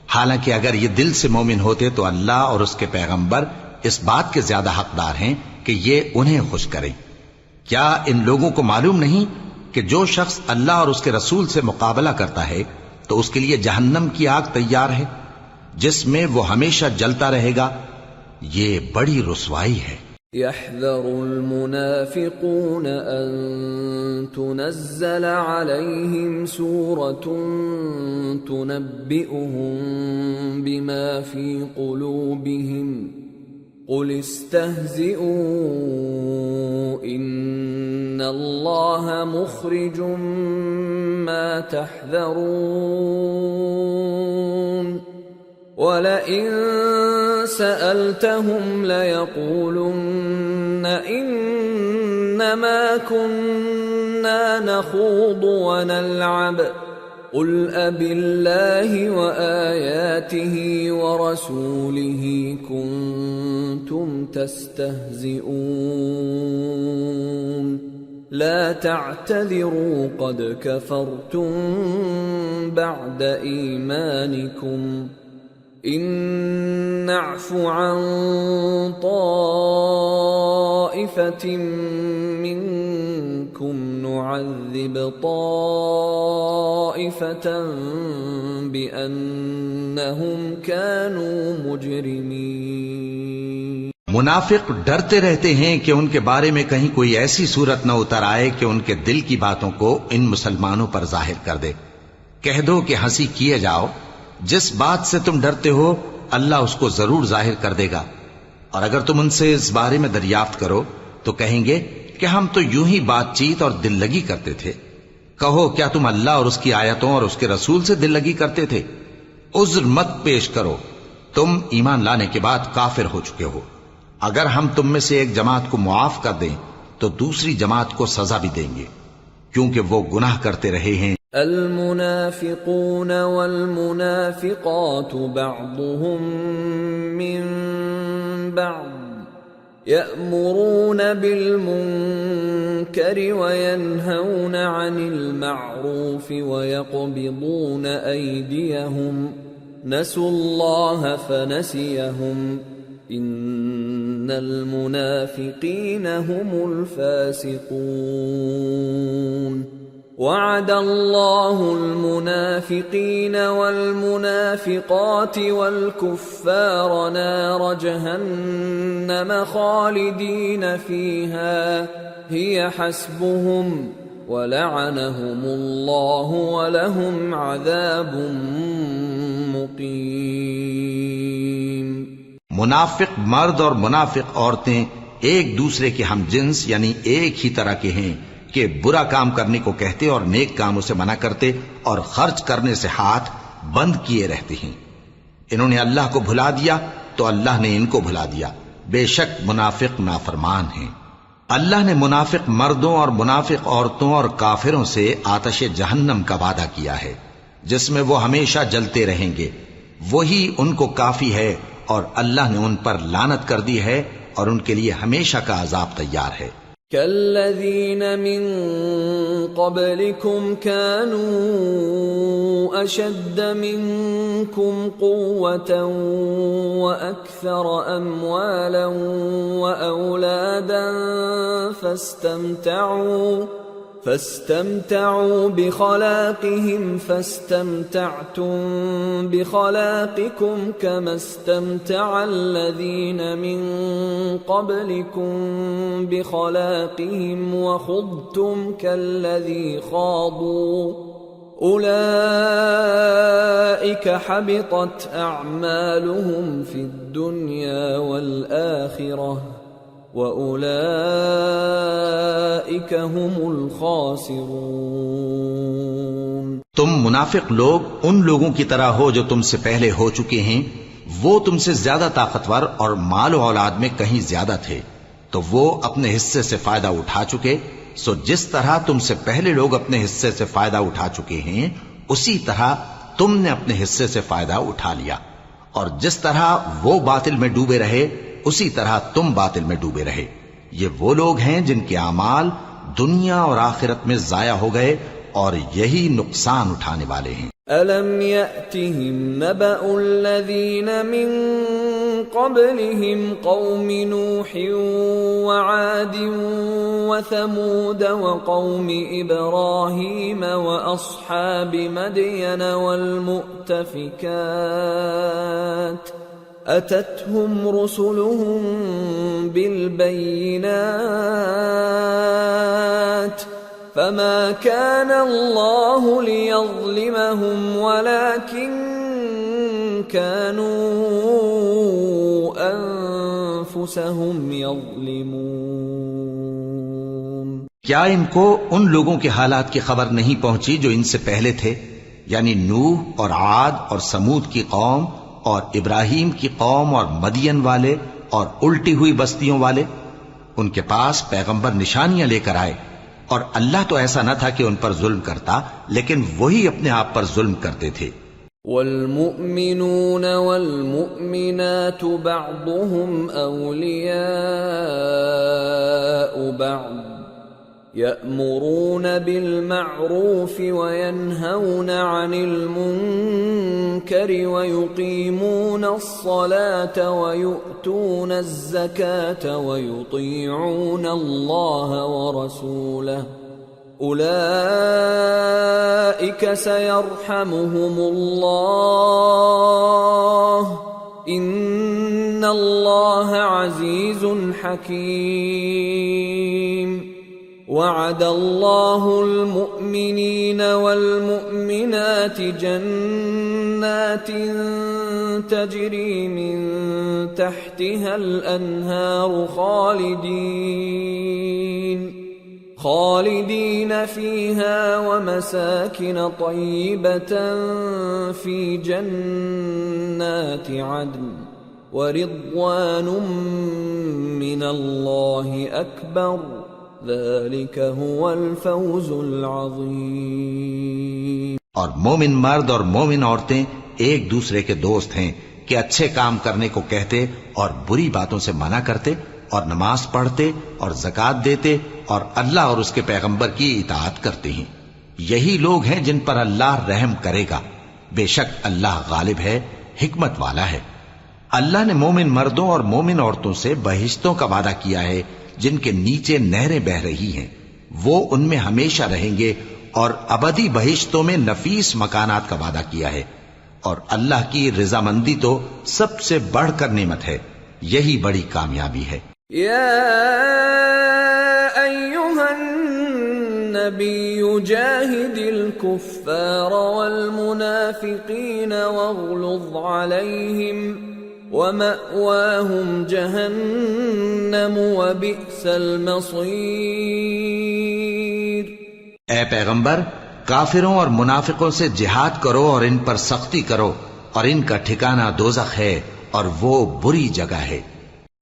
Speaker 2: حالانکہ اگر یہ دل سے مومن ہوتے تو اللہ اور اس کے پیغمبر اس بات کے زیادہ حقدار ہیں کہ یہ انہیں خوش کریں۔ کیا ان لوگوں کو معلوم نہیں کہ جو شخص اللہ اور اس کے رسول سے مقابلہ کرتا ہے تو اس کے لیے جہنم کی آگ تیار ہے جس میں وہ ہمیشہ جلتا رہے گا، یہ بڑی رسوائی ہے۔
Speaker 1: يحذر المنافقون أن تنزل عليهم سورة تنبئهم بما في قلوبهم قل استهزئوا إن الله مخرج ما تحذرون وَلَئِن سَأَلْتَهُمْ لَيَقُولُنَّ إِنَّمَا كُنَّا نَخُوضُ وَنَلْعَبُ قُلْ أَبِاللَّهِ وَآيَاتِهِ وَرَسُولِهِ كُنتُمْ تَسْتَهْزِئُونَ لَا تَعْتَذِرُوا قَدْ كَفَرْتُمْ بَعْدَ إِيمَانِكُمْ إن نعف عن طائفة منكم نعذب طائفة بأنهم كانوا مجرمين۔
Speaker 2: منافق ڈرتے رہتے ہیں کہ ان کے بارے میں کہیں کوئی ایسی صورت نہ اتر آئے کہ ان کے دل کی باتوں کو ان مسلمانوں پر ظاہر کر دے۔ کہہ دو کہ ہنسی کیے جاؤ، جس بات سے تم ڈرتے ہو اللہ اس کو ضرور ظاہر کر دے گا، اور اگر تم ان سے اس بارے میں دریافت کرو تو کہیں گے کہ ہم تو یوں ہی بات چیت اور دل لگی کرتے تھے۔ کہو کیا تم اللہ اور اس کی آیتوں اور اس کے رسول سے دل لگی کرتے تھے؟ عذر مت پیش کرو، تم ایمان لانے کے بعد کافر ہو چکے ہو۔ اگر ہم تم میں سے ایک جماعت کو معاف کر دیں تو دوسری جماعت کو سزا بھی دیں گے، کیونکہ وہ گناہ کرتے رہے ہیں۔
Speaker 1: المنافقون والمنافقات بعضهم من بعض يأمرون بالمنكر وينهون عن المعروف ويقبضون أيديهم نسوا الله فنسيهم إن المنافقين هم الفاسقون وعد الله المنافقين والمنافقات والكفار نار جهنم خالدين فيها هي حسبهم ولعنهم الله ولهم عذاب مقيم۔
Speaker 2: منافق مرد اور منافق عورتیں ایک دوسرے کے ہم جنس یعنی ایک ہی طرح کے ہیں کہ برا کام کرنے کو کہتے اور نیک کاموں سے منع کرتے اور خرچ کرنے سے ہاتھ بند کیے رہتے ہیں۔ انہوں نے اللہ کو بھلا دیا تو اللہ نے ان کو بھلا دیا، بے شک منافق نافرمان ہیں۔ اللہ نے منافق مردوں اور منافق عورتوں اور کافروں سے آتش جہنم کا وعدہ کیا ہے جس میں وہ ہمیشہ جلتے رہیں گے، وہی ان کو کافی ہے، اور اللہ نے ان پر لعنت کر دی ہے اور ان کے لیے ہمیشہ کا عذاب تیار ہے۔
Speaker 1: كالذين من قبلكم كانوا أشد منكم قوة وأكثر أموالا وأولادا فاستمتعوا بخلاقهم فاستمتعتم بخلاقكم كما استمتع الذين من قبلكم بخلاقهم وخضتم كالذي خاضوا أولئك حبطت أعمالهم في الدنيا والآخرة وَأُولَئِكَ هُمُ الْخَاسِرُونَ۔
Speaker 2: تم منافق لوگ ان لوگوں کی طرح ہو جو تم سے پہلے ہو چکے ہیں، وہ تم سے زیادہ طاقتور اور مال و اولاد میں کہیں زیادہ تھے، تو وہ اپنے حصے سے فائدہ اٹھا چکے، سو جس طرح تم سے پہلے لوگ اپنے حصے سے فائدہ اٹھا چکے ہیں اسی طرح تم نے اپنے حصے سے فائدہ اٹھا لیا، اور جس طرح وہ باطل میں ڈوبے رہے اسی طرح تم باطل میں ڈوبے رہے۔ یہ وہ لوگ ہیں جن کے اعمال دنیا اور آخرت میں ضائع ہو گئے اور یہی نقصان اٹھانے والے ہیں۔
Speaker 1: أَلَمْ يَأْتِهِمْ نَبَأُ الَّذِينَ مِنْ قَبْلِهِمْ قَوْمِ نُوحٍ وَعَادٍ وَثَمُودَ وَقَوْمِ إِبْرَاهِيمَ وَأَصْحَابِ مَدْيَنَ وَالْمُؤْتَفِكَاتِ أَتَتْهُمْ رُسُلُهُم بِالْبَيِّنَاتِ فَمَا كَانَ اللَّهُ لِيَظْلِمَهُمْ وَلَكِنْ كَانُوا أَنفُسَهُمْ يَظْلِمُونَ۔
Speaker 2: کیا ان کو ان لوگوں کے حالات کی خبر نہیں پہنچی جو ان سے پہلے تھے، یعنی نوح اور عاد اور سمود کی قوم اور ابراہیم کی قوم اور مدین والے اور الٹی ہوئی بستیوں والے؟ ان کے پاس پیغمبر نشانیاں لے کر آئے، اور اللہ تو ایسا نہ تھا کہ ان پر ظلم کرتا، لیکن وہی اپنے آپ پر ظلم کرتے تھے۔
Speaker 1: والمؤمنون والمؤمنات بعضهم أولياء بعض يأمرون بالمعروف وينهون عن المنكر ويقيمون الصلاة ويؤتون الزكاة ويطيعون الله ورسوله أولئك سيرحمهم الله إن الله عزيز حكيم۔ وعد الله المؤمنين والمؤمنات جنات تجري من تحتها الأنهار خالدين فيها ومساكن طيبة في جنات عدن ورضوان من الله أكبر ذلك هو الفوز العظیم۔
Speaker 2: اور مومن مرد اور مومن عورتیں ایک دوسرے کے دوست ہیں کہ اچھے کام کرنے کو کہتے اور بری باتوں سے منع کرتے اور نماز پڑھتے اور زکوٰۃ دیتے اور اللہ اور اس کے پیغمبر کی اطاعت کرتے ہیں۔ یہی لوگ ہیں جن پر اللہ رحم کرے گا، بے شک اللہ غالب ہے، حکمت والا ہے۔ اللہ نے مومن مردوں اور مومن عورتوں سے بہشتوں کا وعدہ کیا ہے جن کے نیچے نہریں بہ رہی ہیں، وہ ان میں ہمیشہ رہیں گے، اور ابدی بہشتوں میں نفیس مکانات کا وعدہ کیا ہے، اور اللہ کی رضامندی تو سب سے بڑھ کر نعمت ہے، یہی بڑی کامیابی ہے۔
Speaker 1: یا ایھا النبی جاہد الکفار والمنافقین واغلظ علیہم وَمَأْوَاهُمْ جَهَنَّمُ وَبِئْسَ الْمَصِيرُ۔
Speaker 2: اے پیغمبر، کافروں اور منافقوں سے جہاد کرو اور ان پر سختی کرو، اور ان کا ٹھکانہ دوزخ ہے اور وہ بری جگہ ہے۔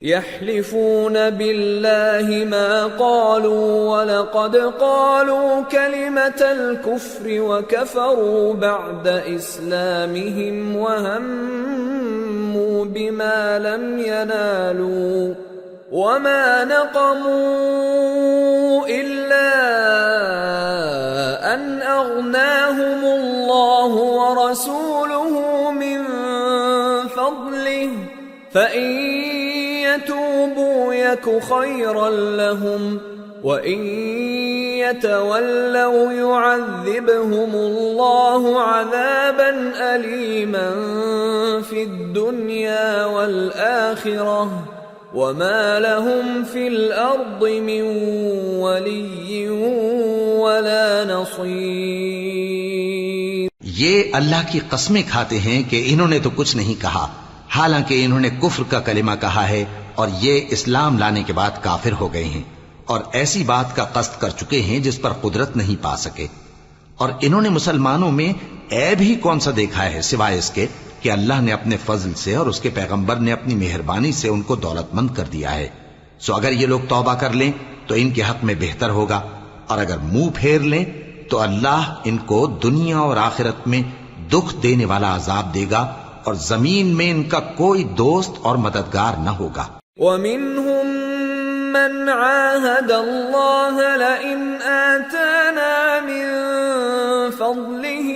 Speaker 1: يحلفون بالله ما قالوا ولقد قالوا كلمة الكفر وكفروا بعد إسلامهم وهموا بما لم ينالوا وما نقموا إلا أن أغناهم الله ورسوله من فضله فإن يتوبوا يك خيرا لهم وإن يتولوا يعذبهم الله عذابا أليما في الدنيا والآخرة وما لهم في الأرض من ولي ولا نصير۔
Speaker 2: یہ اللہ کی قسمیں کھاتے ہیں کہ انہوں نے تو کچھ نہیں کہا، حالانکہ انہوں نے کفر کا کلمہ کہا ہے اور یہ اسلام لانے کے بعد کافر ہو گئے ہیں، اور ایسی بات کا قصد کر چکے ہیں جس پر قدرت نہیں پا سکے۔ اور انہوں نے مسلمانوں میں عیب ہی کون سا دیکھا ہے سوائے اس کے کہ اللہ نے اپنے فضل سے اور اس کے پیغمبر نے اپنی مہربانی سے ان کو دولت مند کر دیا ہے۔ سو اگر یہ لوگ توبہ کر لیں تو ان کے حق میں بہتر ہوگا، اور اگر منہ پھیر لیں تو اللہ ان کو دنیا اور آخرت میں دکھ دینے والا عذاب دے گا، اور زمین میں ان کا کوئی دوست اور مددگار نہ ہوگا۔
Speaker 1: وَمِنْهُمْ مَنْ عَاهَدَ اللَّهَ لَئِنْ آتَانَا مِنْ فَضْلِهِ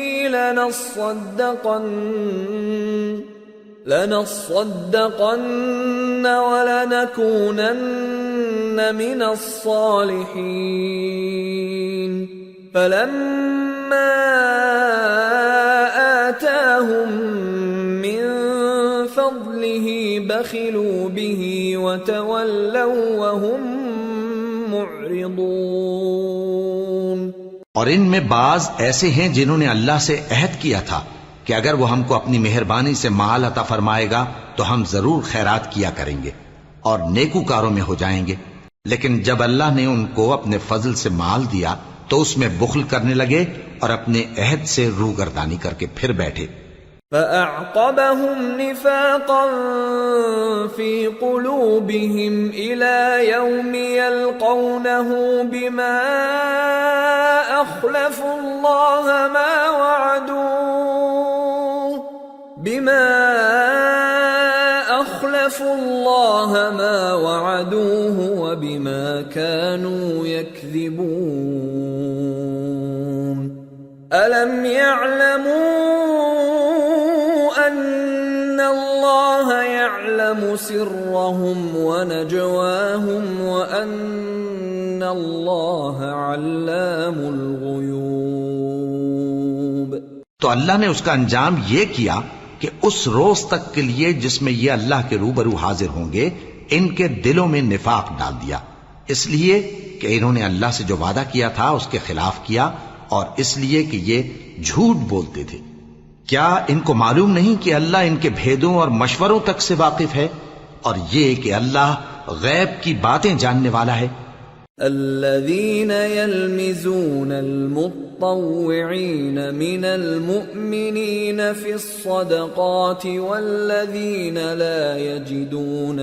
Speaker 1: لنصدقن ولنكونن من الصالحين فلما آتاهم من فضله بخلوا به وتولوا وهم معرضون۔
Speaker 2: اور ان میں بعض ایسے ہیں جنہوں نے اللہ سے عہد کیا تھا کہ اگر وہ ہم کو اپنی مہربانی سے مال عطا فرمائے گا تو ہم ضرور خیرات کیا کریں گے اور نیکوکاروں میں ہو جائیں گے، لیکن جب اللہ نے ان کو اپنے فضل سے مال دیا تو اس میں بخل کرنے لگے اور اپنے عہد سے روگردانی کر کے پھر بیٹھے۔
Speaker 1: فأعقبهم نفاقا في قلوبهم إلى يوم يلقونه بما أخلفوا الله ما وعدوه وبما كانوا يكذبون ألم يعلموا أن الله يعلم سرهم ونجواهم وأن الله علام الغيوب۔
Speaker 2: تو اللہ نے اس کا انجام یہ کیا کہ اس روز تک کے لیے جس میں یہ اللہ کے روبرو حاضر ہوں گے ان کے دلوں میں نفاق ڈال دیا، اس لیے کہ انہوں نے اللہ سے جو وعدہ کیا تھا اس کے خلاف کیا، اور اس لیے کہ یہ جھوٹ بولتے تھے۔ کیا ان کو معلوم نہیں کہ اللہ ان کے بھیدوں اور مشوروں تک سے واقف ہے، اور یہ کہ اللہ غیب کی باتیں جاننے والا ہے۔
Speaker 1: الذين يلمزون المطوعين من المؤمنين في الصدقات والذين لا يجدون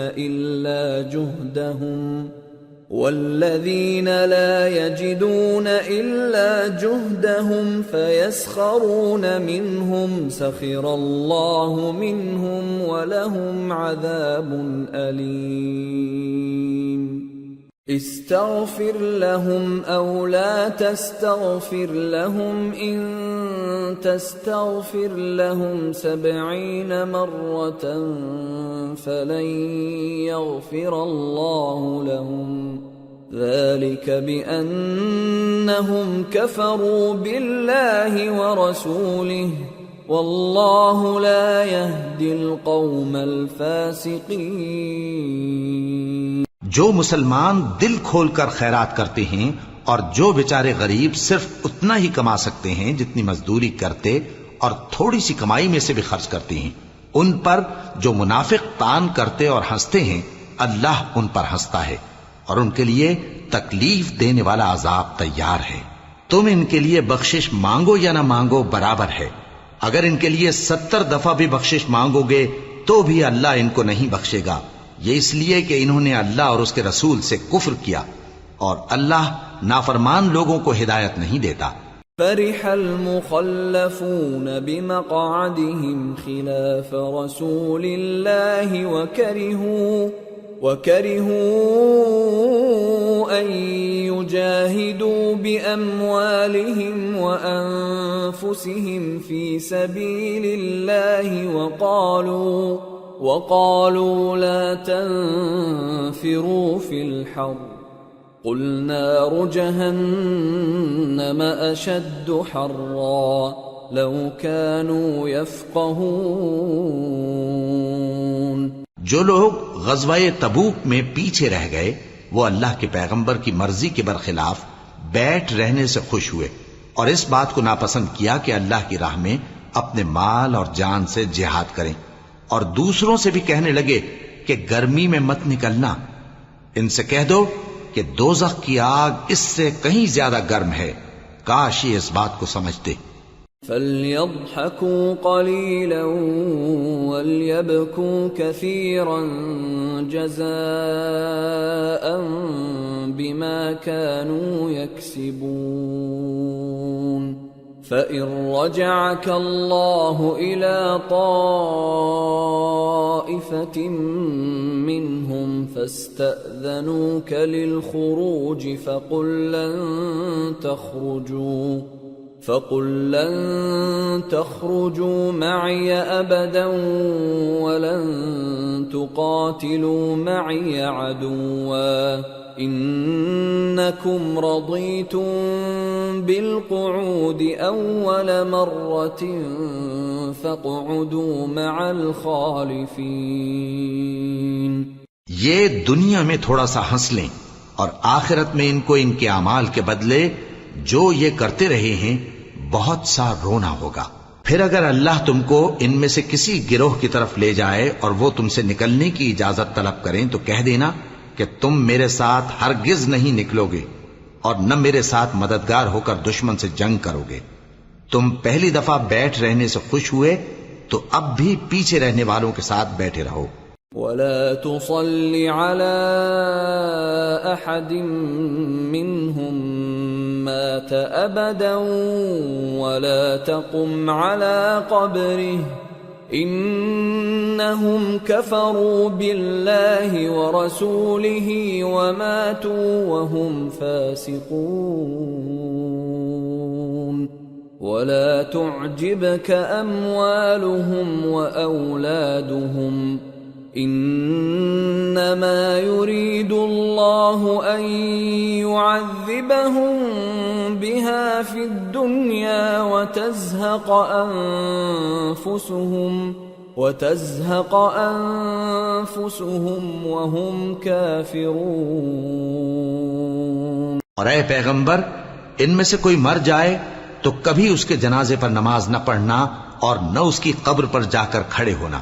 Speaker 1: إلا جهدهم فيسخرون منهم سخر الله منهم ولهم عذاب أليم استغفر لهم أو لا تستغفر لهم إن تستغفر لهم 70 مرة فلن يغفر الله لهم ذلك بأنهم كفروا بالله ورسوله والله لا يهدي القوم الفاسقين۔
Speaker 2: جو مسلمان دل کھول کر خیرات کرتے ہیں اور جو بیچارے غریب صرف اتنا ہی کما سکتے ہیں جتنی مزدوری کرتے اور تھوڑی سی کمائی میں سے بھی خرچ کرتے ہیں، ان پر جو منافق تان کرتے اور ہنستے ہیں اللہ ان پر ہنستا ہے اور ان کے لیے تکلیف دینے والا عذاب تیار ہے۔ تم ان کے لیے بخشش مانگو یا نہ مانگو برابر ہے، اگر ان کے لیے 70 دفعہ بھی بخشش مانگو گے تو بھی اللہ ان کو نہیں بخشے گا، یہ اس لیے کہ انہوں نے اللہ اور اس کے رسول سے کفر کیا، اور اللہ نافرمان لوگوں کو ہدایت نہیں دیتا۔
Speaker 1: فرح المخلفون بمقعدهم خلاف رسول الله وكرهوا أن يجاهدوا بأموالهم وأنفسهم في سبيل الله وقالوا لا تنفروا في الحر قل نار جهنم أشد حرا لو كانوا يفقهون۔
Speaker 2: جو لوگ غزوہ تبوک میں پیچھے رہ گئے وہ اللہ کے پیغمبر کی مرضی کے برخلاف بیٹھ رہنے سے خوش ہوئے اور اس بات کو ناپسند کیا کہ اللہ کی راہ میں اپنے مال اور جان سے جہاد کریں، اور دوسروں سے بھی کہنے لگے کہ گرمی میں مت نکلنا۔ ان سے کہہ دو کہ دوزخ کی آگ اس سے کہیں زیادہ گرم ہے، کاش یہ اس بات کو سمجھتے۔
Speaker 1: فَلْيَضْحَكُوا قَلِيلًا وَلْيَبْكُوا كَثِيرًا جَزَاءً بِمَا كَانُوا يَكْسِبُونَ۔ فَإِن رَّجَعَكَ اللَّهُ إِلَى طَائِفَةٍ مِّنْهُمْ فَاسْتَأْذَنُوكَ لِلْخُرُوجِ فَقُل لَّن فقل لن تخرجوا معي أبدا ولن تقاتلوا معي عدوا إنكم رضيتم بالقعود أول مرة فاقعدوا مع الخالفين.
Speaker 2: یہ دنیا میں تھوڑا سا ہنس لیں اور آخرت میں ان کو ان کے اعمال کے بدلے جو یہ کرتے رہے ہیں بہت سا رونا ہوگا. پھر اگر اللہ تم کو ان میں سے کسی گروہ کی طرف لے جائے اور وہ تم سے نکلنے کی اجازت طلب کریں تو کہہ دینا کہ تم میرے ساتھ ہرگز نہیں نکلو گے اور نہ میرے ساتھ مددگار ہو کر دشمن سے جنگ کرو گے. تم پہلی دفعہ بیٹھ رہنے سے خوش ہوئے تو اب بھی پیچھے رہنے والوں کے ساتھ بیٹھے رہو.
Speaker 1: ولا تصل على أحد منهم مات أبدا ولا تقم على قبره إنهم كفروا بالله ورسوله وماتوا وهم فاسقون. ولا تعجبك أموالهم وأولادهم إنما يريد الله أن يعذبهم بها في الدنيا وتزهق أنفسهم وهم كافرون.
Speaker 2: اور اے پیغمبر ان میں سے کوئی مر جائے تو کبھی اس کے جنازے پر نماز نہ پڑھنا اور نہ اس کی قبر پر جا کر کھڑے ہونا.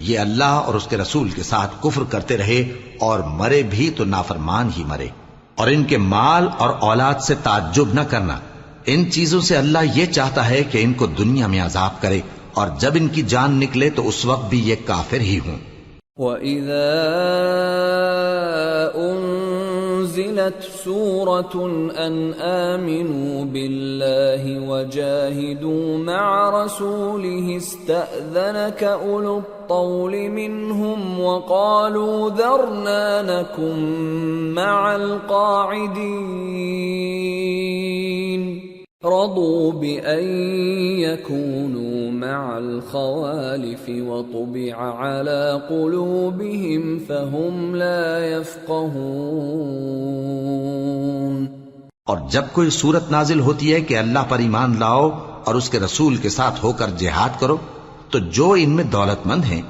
Speaker 2: یہ اللہ اور اس کے رسول کے ساتھ کفر کرتے رہے اور مرے بھی تو نافرمان ہی مرے. اور ان کے مال اور اولاد سے تعجب نہ کرنا. ان چیزوں سے اللہ یہ چاہتا ہے کہ ان کو دنیا میں عذاب کرے اور جب ان کی جان نکلے تو اس وقت بھی یہ کافر ہی ہوں.
Speaker 1: وَإِذَا أُنزِلَتْ سُورَةٌ أَنْ آمِنُوا بِاللَّهِ وَجَاهِدُوا مَعَ رَسُولِهِ اسْتَأْذَنَكَ أُولُو الطَّوْلِ مِنْهُمْ وَقَالُوا ذَرْنَا نَكُنْ مَعَ الْقَاعِدِينَ رضوا بأن يكونوا مع الخوالف وطبع على قلوبهم فهم لا يفقهون.
Speaker 2: اور جب کوئی صورت نازل ہوتی ہے کہ اللہ پر ایمان لاؤ اور اس کے رسول کے ساتھ ہو کر جہاد کرو تو جو ان میں دولت مند ہیں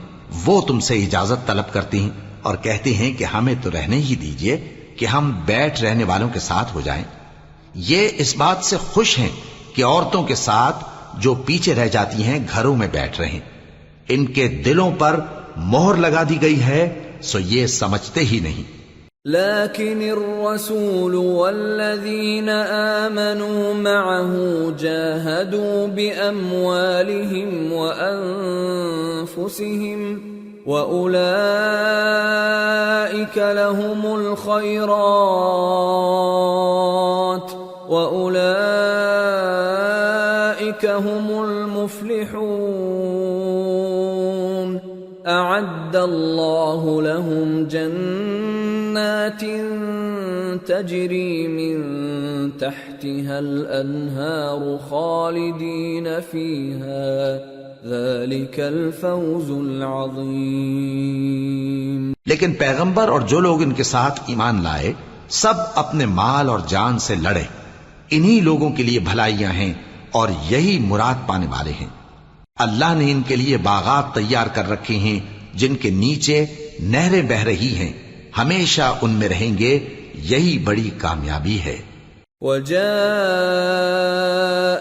Speaker 2: وہ تم سے اجازت طلب کرتی ہیں اور کہتے ہیں کہ ہمیں تو رہنے ہی دیجئے کہ ہم بیٹھ رہنے والوں کے ساتھ ہو جائیں. یہ اس بات سے خوش ہیں کہ عورتوں کے ساتھ جو پیچھے رہ جاتی ہیں گھروں میں بیٹھ رہیں. ان کے دلوں پر مہر لگا دی گئی ہے سو یہ سمجھتے ہی نہیں.
Speaker 1: لكن الرسول والذين آمنوا معه جاهدوا بأموالهم وأنفسهم وأولئك لهم الخيرات وأولئك هم المفلحون. أعد الله لهم جنات تجري من تحتها الأنهار خالدين فيها ذلك الفوز العظيم.
Speaker 2: لیکن پیغمبر اور جو لوگ ان کے ساتھ ایمان لائے سب اپنے مال اور جان سے لڑے. انہی لوگوں کے لیے بھلائیاں ہیں اور یہی مراد پانے والے ہیں. اللہ نے ان کے لیے باغات تیار کر رکھے ہیں جن کے نیچے نہریں بہ رہی ہیں. ہمیشہ ان میں رہیں گے. یہی بڑی کامیابی ہے.
Speaker 1: وجاء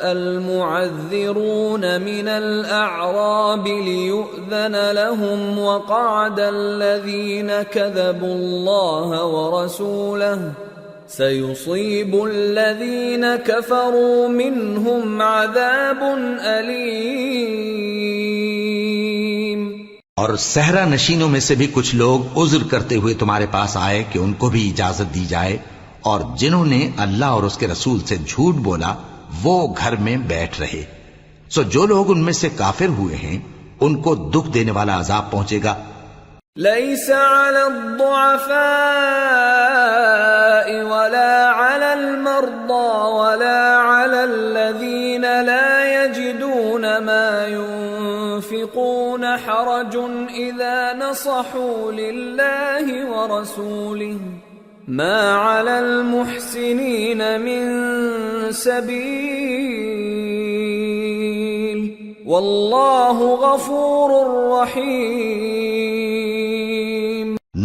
Speaker 1: المعذرون من الأعراب ليؤذن لهم وقعد الذين كذبوا الله ورسوله سيصيب الذين كفروا منهم عذاب أليم.
Speaker 2: اور صحرا نشینوں میں سے بھی کچھ لوگ عذر کرتے ہوئے تمہارے پاس آئے کہ ان کو بھی اجازت دی جائے، اور جنہوں نے اللہ اور اس کے رسول سے جھوٹ بولا وہ گھر میں بیٹھ رہے. سو جو لوگ ان میں سے کافر ہوئے ہیں ان کو دکھ دینے والا عذاب پہنچے گا.
Speaker 1: ليس على الضعفاء ولا على المرضى ولا على على الذين لا يجدون ما ينفقون حرج إذا نصحوا لله ورسوله ما على المحسنين من سبيل والله غفور رحيم۔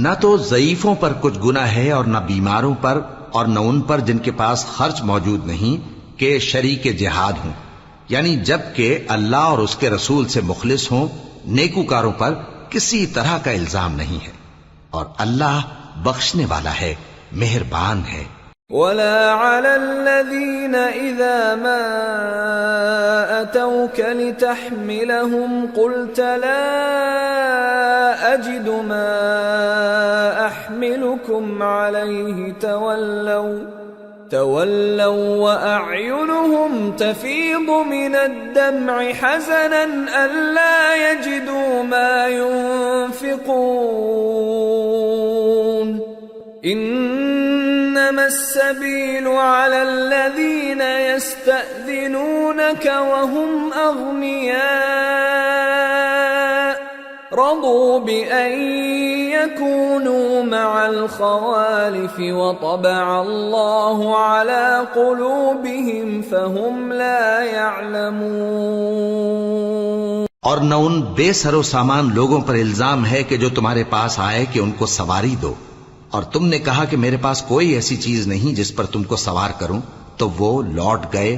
Speaker 2: نہ تو ضعیفوں پر کچھ گناہ ہے اور نہ بیماروں پر اور نہ ان پر جن کے پاس خرچ موجود نہیں کہ شریک جہاد ہوں، یعنی جب کہ اللہ اور اس کے رسول سے مخلص ہوں، نیکوکاروں پر کسی طرح کا الزام نہیں ہے، اور اللہ بخشنے والا ہے، مہربان ہے۔
Speaker 1: ولا على الذين إذا ما أتوك لتحملهم قلت لا أجد ما أحملكم عليه تولوا وأعينهم تفيض من الدمع حزنا ألا يجدوا ما ينفقون إنما السبيل على الذين يستأذنونك وهم أغنياء رضوا بأن يكونوا مع الخوالف وطبع الله على قلوبهم فهم لا يعلمون۔
Speaker 2: اور نہ ان بے سر و سامان لوگوں پر الزام ہے کہ جو تمہارے پاس آئے کہ ان کو سواری دو، اور تم نے کہا کہ میرے پاس کوئی ایسی چیز نہیں جس پر تم کو سوار کروں، تو وہ لوٹ گئے،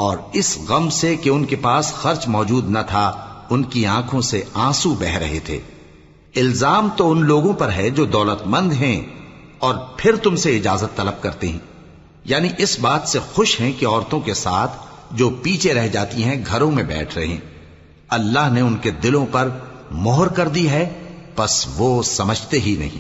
Speaker 2: اور اس غم سے کہ ان کے پاس خرچ موجود نہ تھا ان کی آنکھوں سے آنسو بہ رہے تھے۔ الزام تو ان لوگوں پر ہے جو دولت مند ہیں اور پھر تم سے اجازت طلب کرتے ہیں، یعنی اس بات سے خوش ہیں کہ عورتوں کے ساتھ جو پیچھے رہ جاتی ہیں گھروں میں بیٹھ رہے ہیں۔ اللہ نے ان کے دلوں پر مہر کر دی ہے، پس وہ سمجھتے ہی نہیں۔